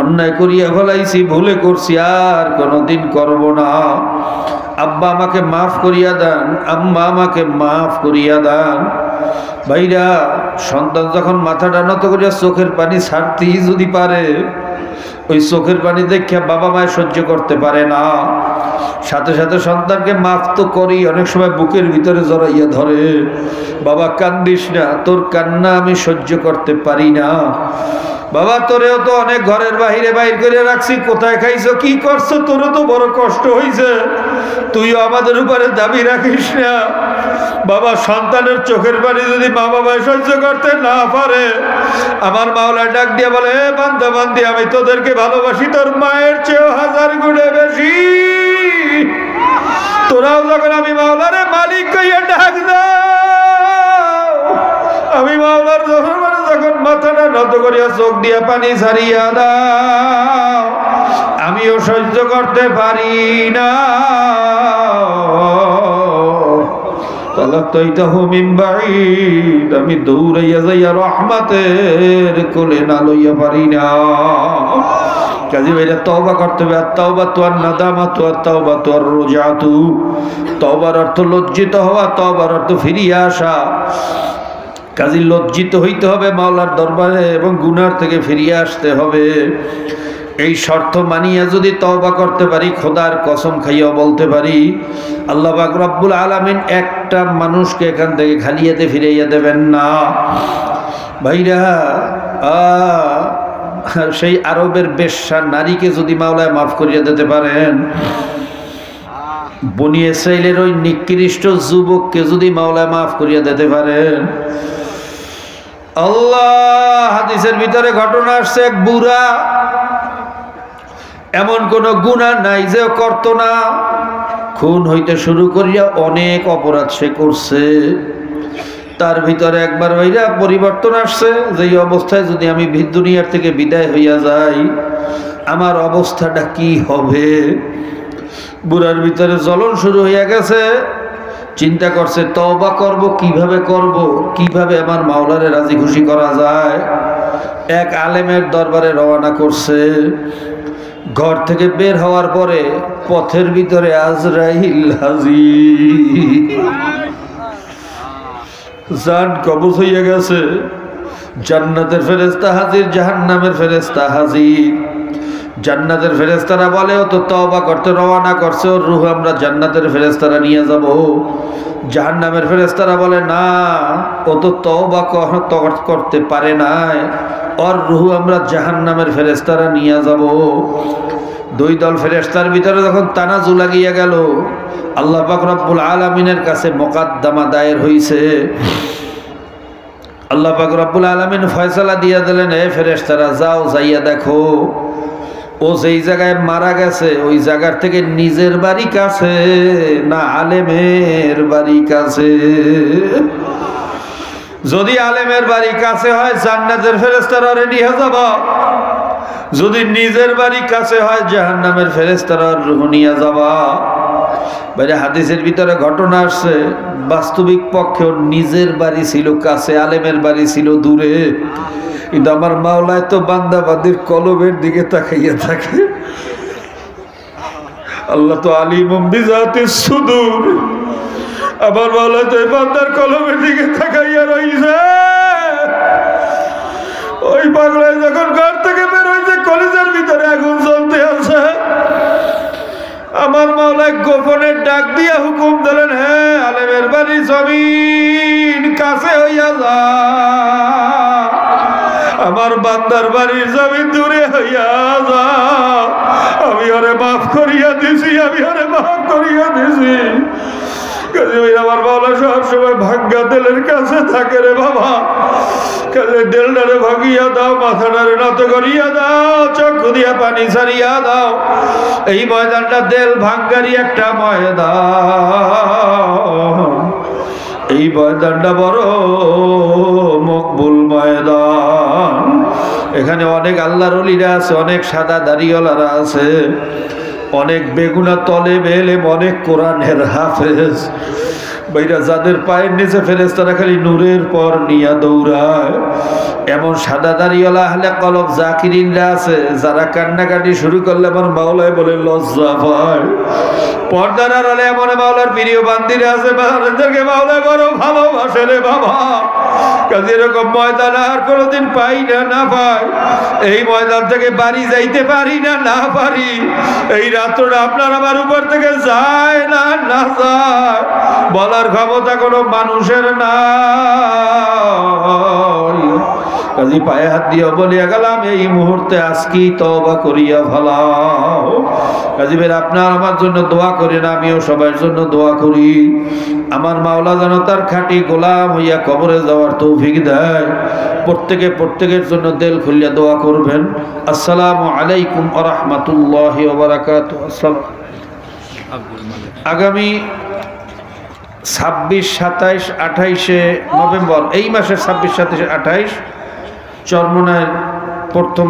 অন্যায় করিয়া ফেলাইছি, ভুলে করছি, আর কোনোদিন করব না, আব্বা আমাকে মাফ করিয়া দেন, আম্মা আমাকে মাফ করিয়া দেন। ভাইরা সন্তান যখন মাথাটা নত করিয়া চোখের পানি ছাড়তেই যদি পারে, ওই চোখের পানি দেখিয়া বাবা মায় সহ্য করতে পারে না, সাথে সাথে সন্তানকে মাফ তো করি, অনেক সময় বুকের ভিতরে জড়াইয়া ধরে, বাবা কান্দিস না, তোর কান্না আমি সহ্য করতে পারি না, বাবা তোরেও তো অনেক ঘরের বাহিরে বাইর করে রাখছি, কোথায় খাইছো কি করছো, তোরও তো বড় কষ্ট হয়েছে, তুইও আমাদের উপরে দাবি রাখিস না। বাবা সন্তানের চোখের পানি যদি মা বাবায় সহ্য করতে না পারে, আমার মাওলা ডাক দিয়ে বলে এ বান্দা বান্দি আমি তোদেরকে ভালোবাসি তোর মায়ের চেয়েও 1000 গুণে বেশি। তোরাও যখন আমি মাওলারে মালিক কইয়া ডাক দাও, আমি মাওলার যখন মাথাটা নত করিয়া চোখ দিয়া পানি ছাড়িয়া দাও, আমিও সহ্য করতে পারি না। তালাক্তাইতাহু মিন বাঈদ, আমি দৌড়াইয়া যাইয়া রহমতের কোলে না লইয়া পারি না। কাজী ভাইরা তওবা করতে হবে। আর তওবা তো আর নাদামাতু, আর তওবা তো আর রুজাতু। তওবার অর্থ লজ্জিত হওয়া, তওবার অর্থ ফিরিয়ে আসা। কাজী লজ্জিত হইতে হবে মাওলার দরবারে এবং গুনার থেকে ফিরিয়ে আসতে হবে। এই শর্ত মানিয়া যদি তওবা করতে পারি, খোদার কসম খাইয়া বলতে পারি আল্লাহ পাক রব্বুল আলামিন একটা মানুষকে এখান থেকে খালিয়াতে ফিরাইয়া দেবেন না। ভাইরা সেই আরবের বেশ্যা নারীকে যদি মাওলায় মাফ করিয়া দিতে পারেন, বনি ইসরাইলের ওই নিকৃষ্ট যুবককে যদি মাওলায় মাফ করিয়া দিতে পারেন, আল্লাহ হাদিসের ভিতরে ঘটনা আসছে, এক বুড়া এমন কোন গুনাহ নাই যে করত না, খুন হইতে শুরু করিয়া অনেক অপরাধ সে করছে, তার ভিতরে একবার ভাইরা পরিবর্তন আসছে যে এই অবস্থায় যদি আমি দুনিয়ার থেকে বিদায় হইয়া যাই আমার অবস্থাটা কি হবে। বুড়ার ভিতরে জ্বলন শুরু হইয়া গেছে, চিন্তা করছে তওবা করব কিভাবে করব, কিভাবে আমার মাওলারে রাজি খুশি করা যায়। এক আলেমের দরবারে রওনা করছে। ঘর থেকে বের হওয়ার পরে পথের ভিতরে আজরাইল হাজির, জান কবজ হইয়া গেছে। জান্নাতের ফেরেশতা হাজির, জাহান্নামের ফেরেশতা হাজির। জান্নাতের ফেরেশতারা বলে ও তো তওবা করতে রওনা করছে, ওর রূহ আমরা জান্নাতের ফেরেশতারা নিয়ে যাব। জাহান্নামের ফেরেশতারা বলে না, ও তো তওবা করতে পারে নাই, ওর রূহ আমরা জাহান্নামের ফেরেশতারা নিয়ে যাব। দুই দল ফেরেশতার ভিতরে যখন তানাজু লাগিয়া গেল, আল্লাহ পাক রব্বুল আলামিনের কাছে মোকদ্দমা দায়ের হইছে। আল্লাহ পাক রব্বুল আলামিন ফয়সালা দিয়ে দিলেন, হে ফেরেশতারা যাও, যাইয়া দেখো ও যেই জায়গায় মারা গেছে ওই জায়গার থেকে নিজের বাড়ি কাছে না আলেমের বাড়ি কাছে। যদি আলেমের বাড়ি কাছে হয় জান্নাতের ফেরেশতারা রেডি হয়ে যাব, যদি নিজের বাড়ি কাছে হয় জাহান্নামের ফেরেশতারা রূহ নিয়ে যাবা। বাইরে হাদিসের ভিতরে ঘটনা আসছে, বাস্তবিক পক্ষে নিজের বাড়ি ছিল কাছে, আলেমের বাড়ি ছিল দূরে, কিন্তু আমার মাওলায় তো বান্দাবান্দির কলবের দিকে তাকাইয়া থাকে। আল্লাহ তো আলিমুম বিজাতিস সুদূর, আমার মাওলা তো বান্দার কলবের দিকে তাকাইয়া রইছে। ওই পাগলায় যখন ঘর থেকে বের হয়েছে কলেজের ভিতরে আগুন জ্বলতে আছে, আমার মাওলায় গোপনে ডাক দিয়া হুকুম দিলেন, হ্যাঁ আলেমের বাড়ি জমিন কাছে হইয়া যা, আমার বান্দার বাড়ির জমিন দূরে হইয়া যা, আমি ওরে মাফ করিয়া দিছি, আমি ওরে মাফ করিয়া দিছি। আমার মাওলা সবসময় ভাগ্যা দিলের কাছে থাকে রে বাবা, কাজে দিলটারে ভাগিয়া দাও, মাথাটারে নত করিয়া দাও, চক্ষু দিয়া পানি ছাড়িয়া দাও। এই ময়দানটা দেল ভাঙ্গারি একটা ময়দান, এই ময়দানটা বড় মকবুল ময়দান। এখানে অনেক আল্লাহর ওলিরা আছে, অনেক সাদা দাড়িওয়ালারা আছে, অনেক বেগুনা তলে বেলে, অনেক কোরআনের হাফেজ। বাইরা যাদের পায়ের নিচে ফেরেশতারা খালি নূরের পর নিয়া দৌড়ায়, এমন সাদা দাড়িওয়ালা আহলে কলব জাকিরিনরা আছে, যারা কান্নাকাটি শুরু করলে আমার মাওলায় বলে লজ্জা পায়। পর্দার আড়ালে এমন মাওলার প্রিয় বান্দিরা আছে, তাদেরকে মাওলায় বড় ভালোবাসে রে বাবা। কাজে এরকম ময়দান আর কোনোদিন পাই না, না পাই। এই ময়দান থেকে বাড়ি যাইতে পারি না, না পারি। এই রাত্রটা আপনার আমার উপর থেকে যায় না, না যায়, বলার ক্ষমতা কোনো মানুষের না। কাজী পায়ে হাত দিয়ে বলিয়া গেলাম, এই মুহূর্তে আজকেই তওবা করিয়া ফেলাও। কাজী ভাই আপনার আমার জন্য দোয়া করেন, আমিও সবার জন্য দোয়া করি। আমার মাওলা যেন তার খাঁটি গোলাম হইয়া কবরে যাওয়ার তৌফিক দেয়। প্রত্যেকের জন্য দিল খুলিয়া দোয়া করবেন। আসসালামু আলাইকুম ওয়া রাহমাতুল্লাহি ওয়া বারাকাতুহু। আগামী 26, 27, 28 নভেম্বর, এই মাসের 26, 27, 28 চরমনায় প্রথম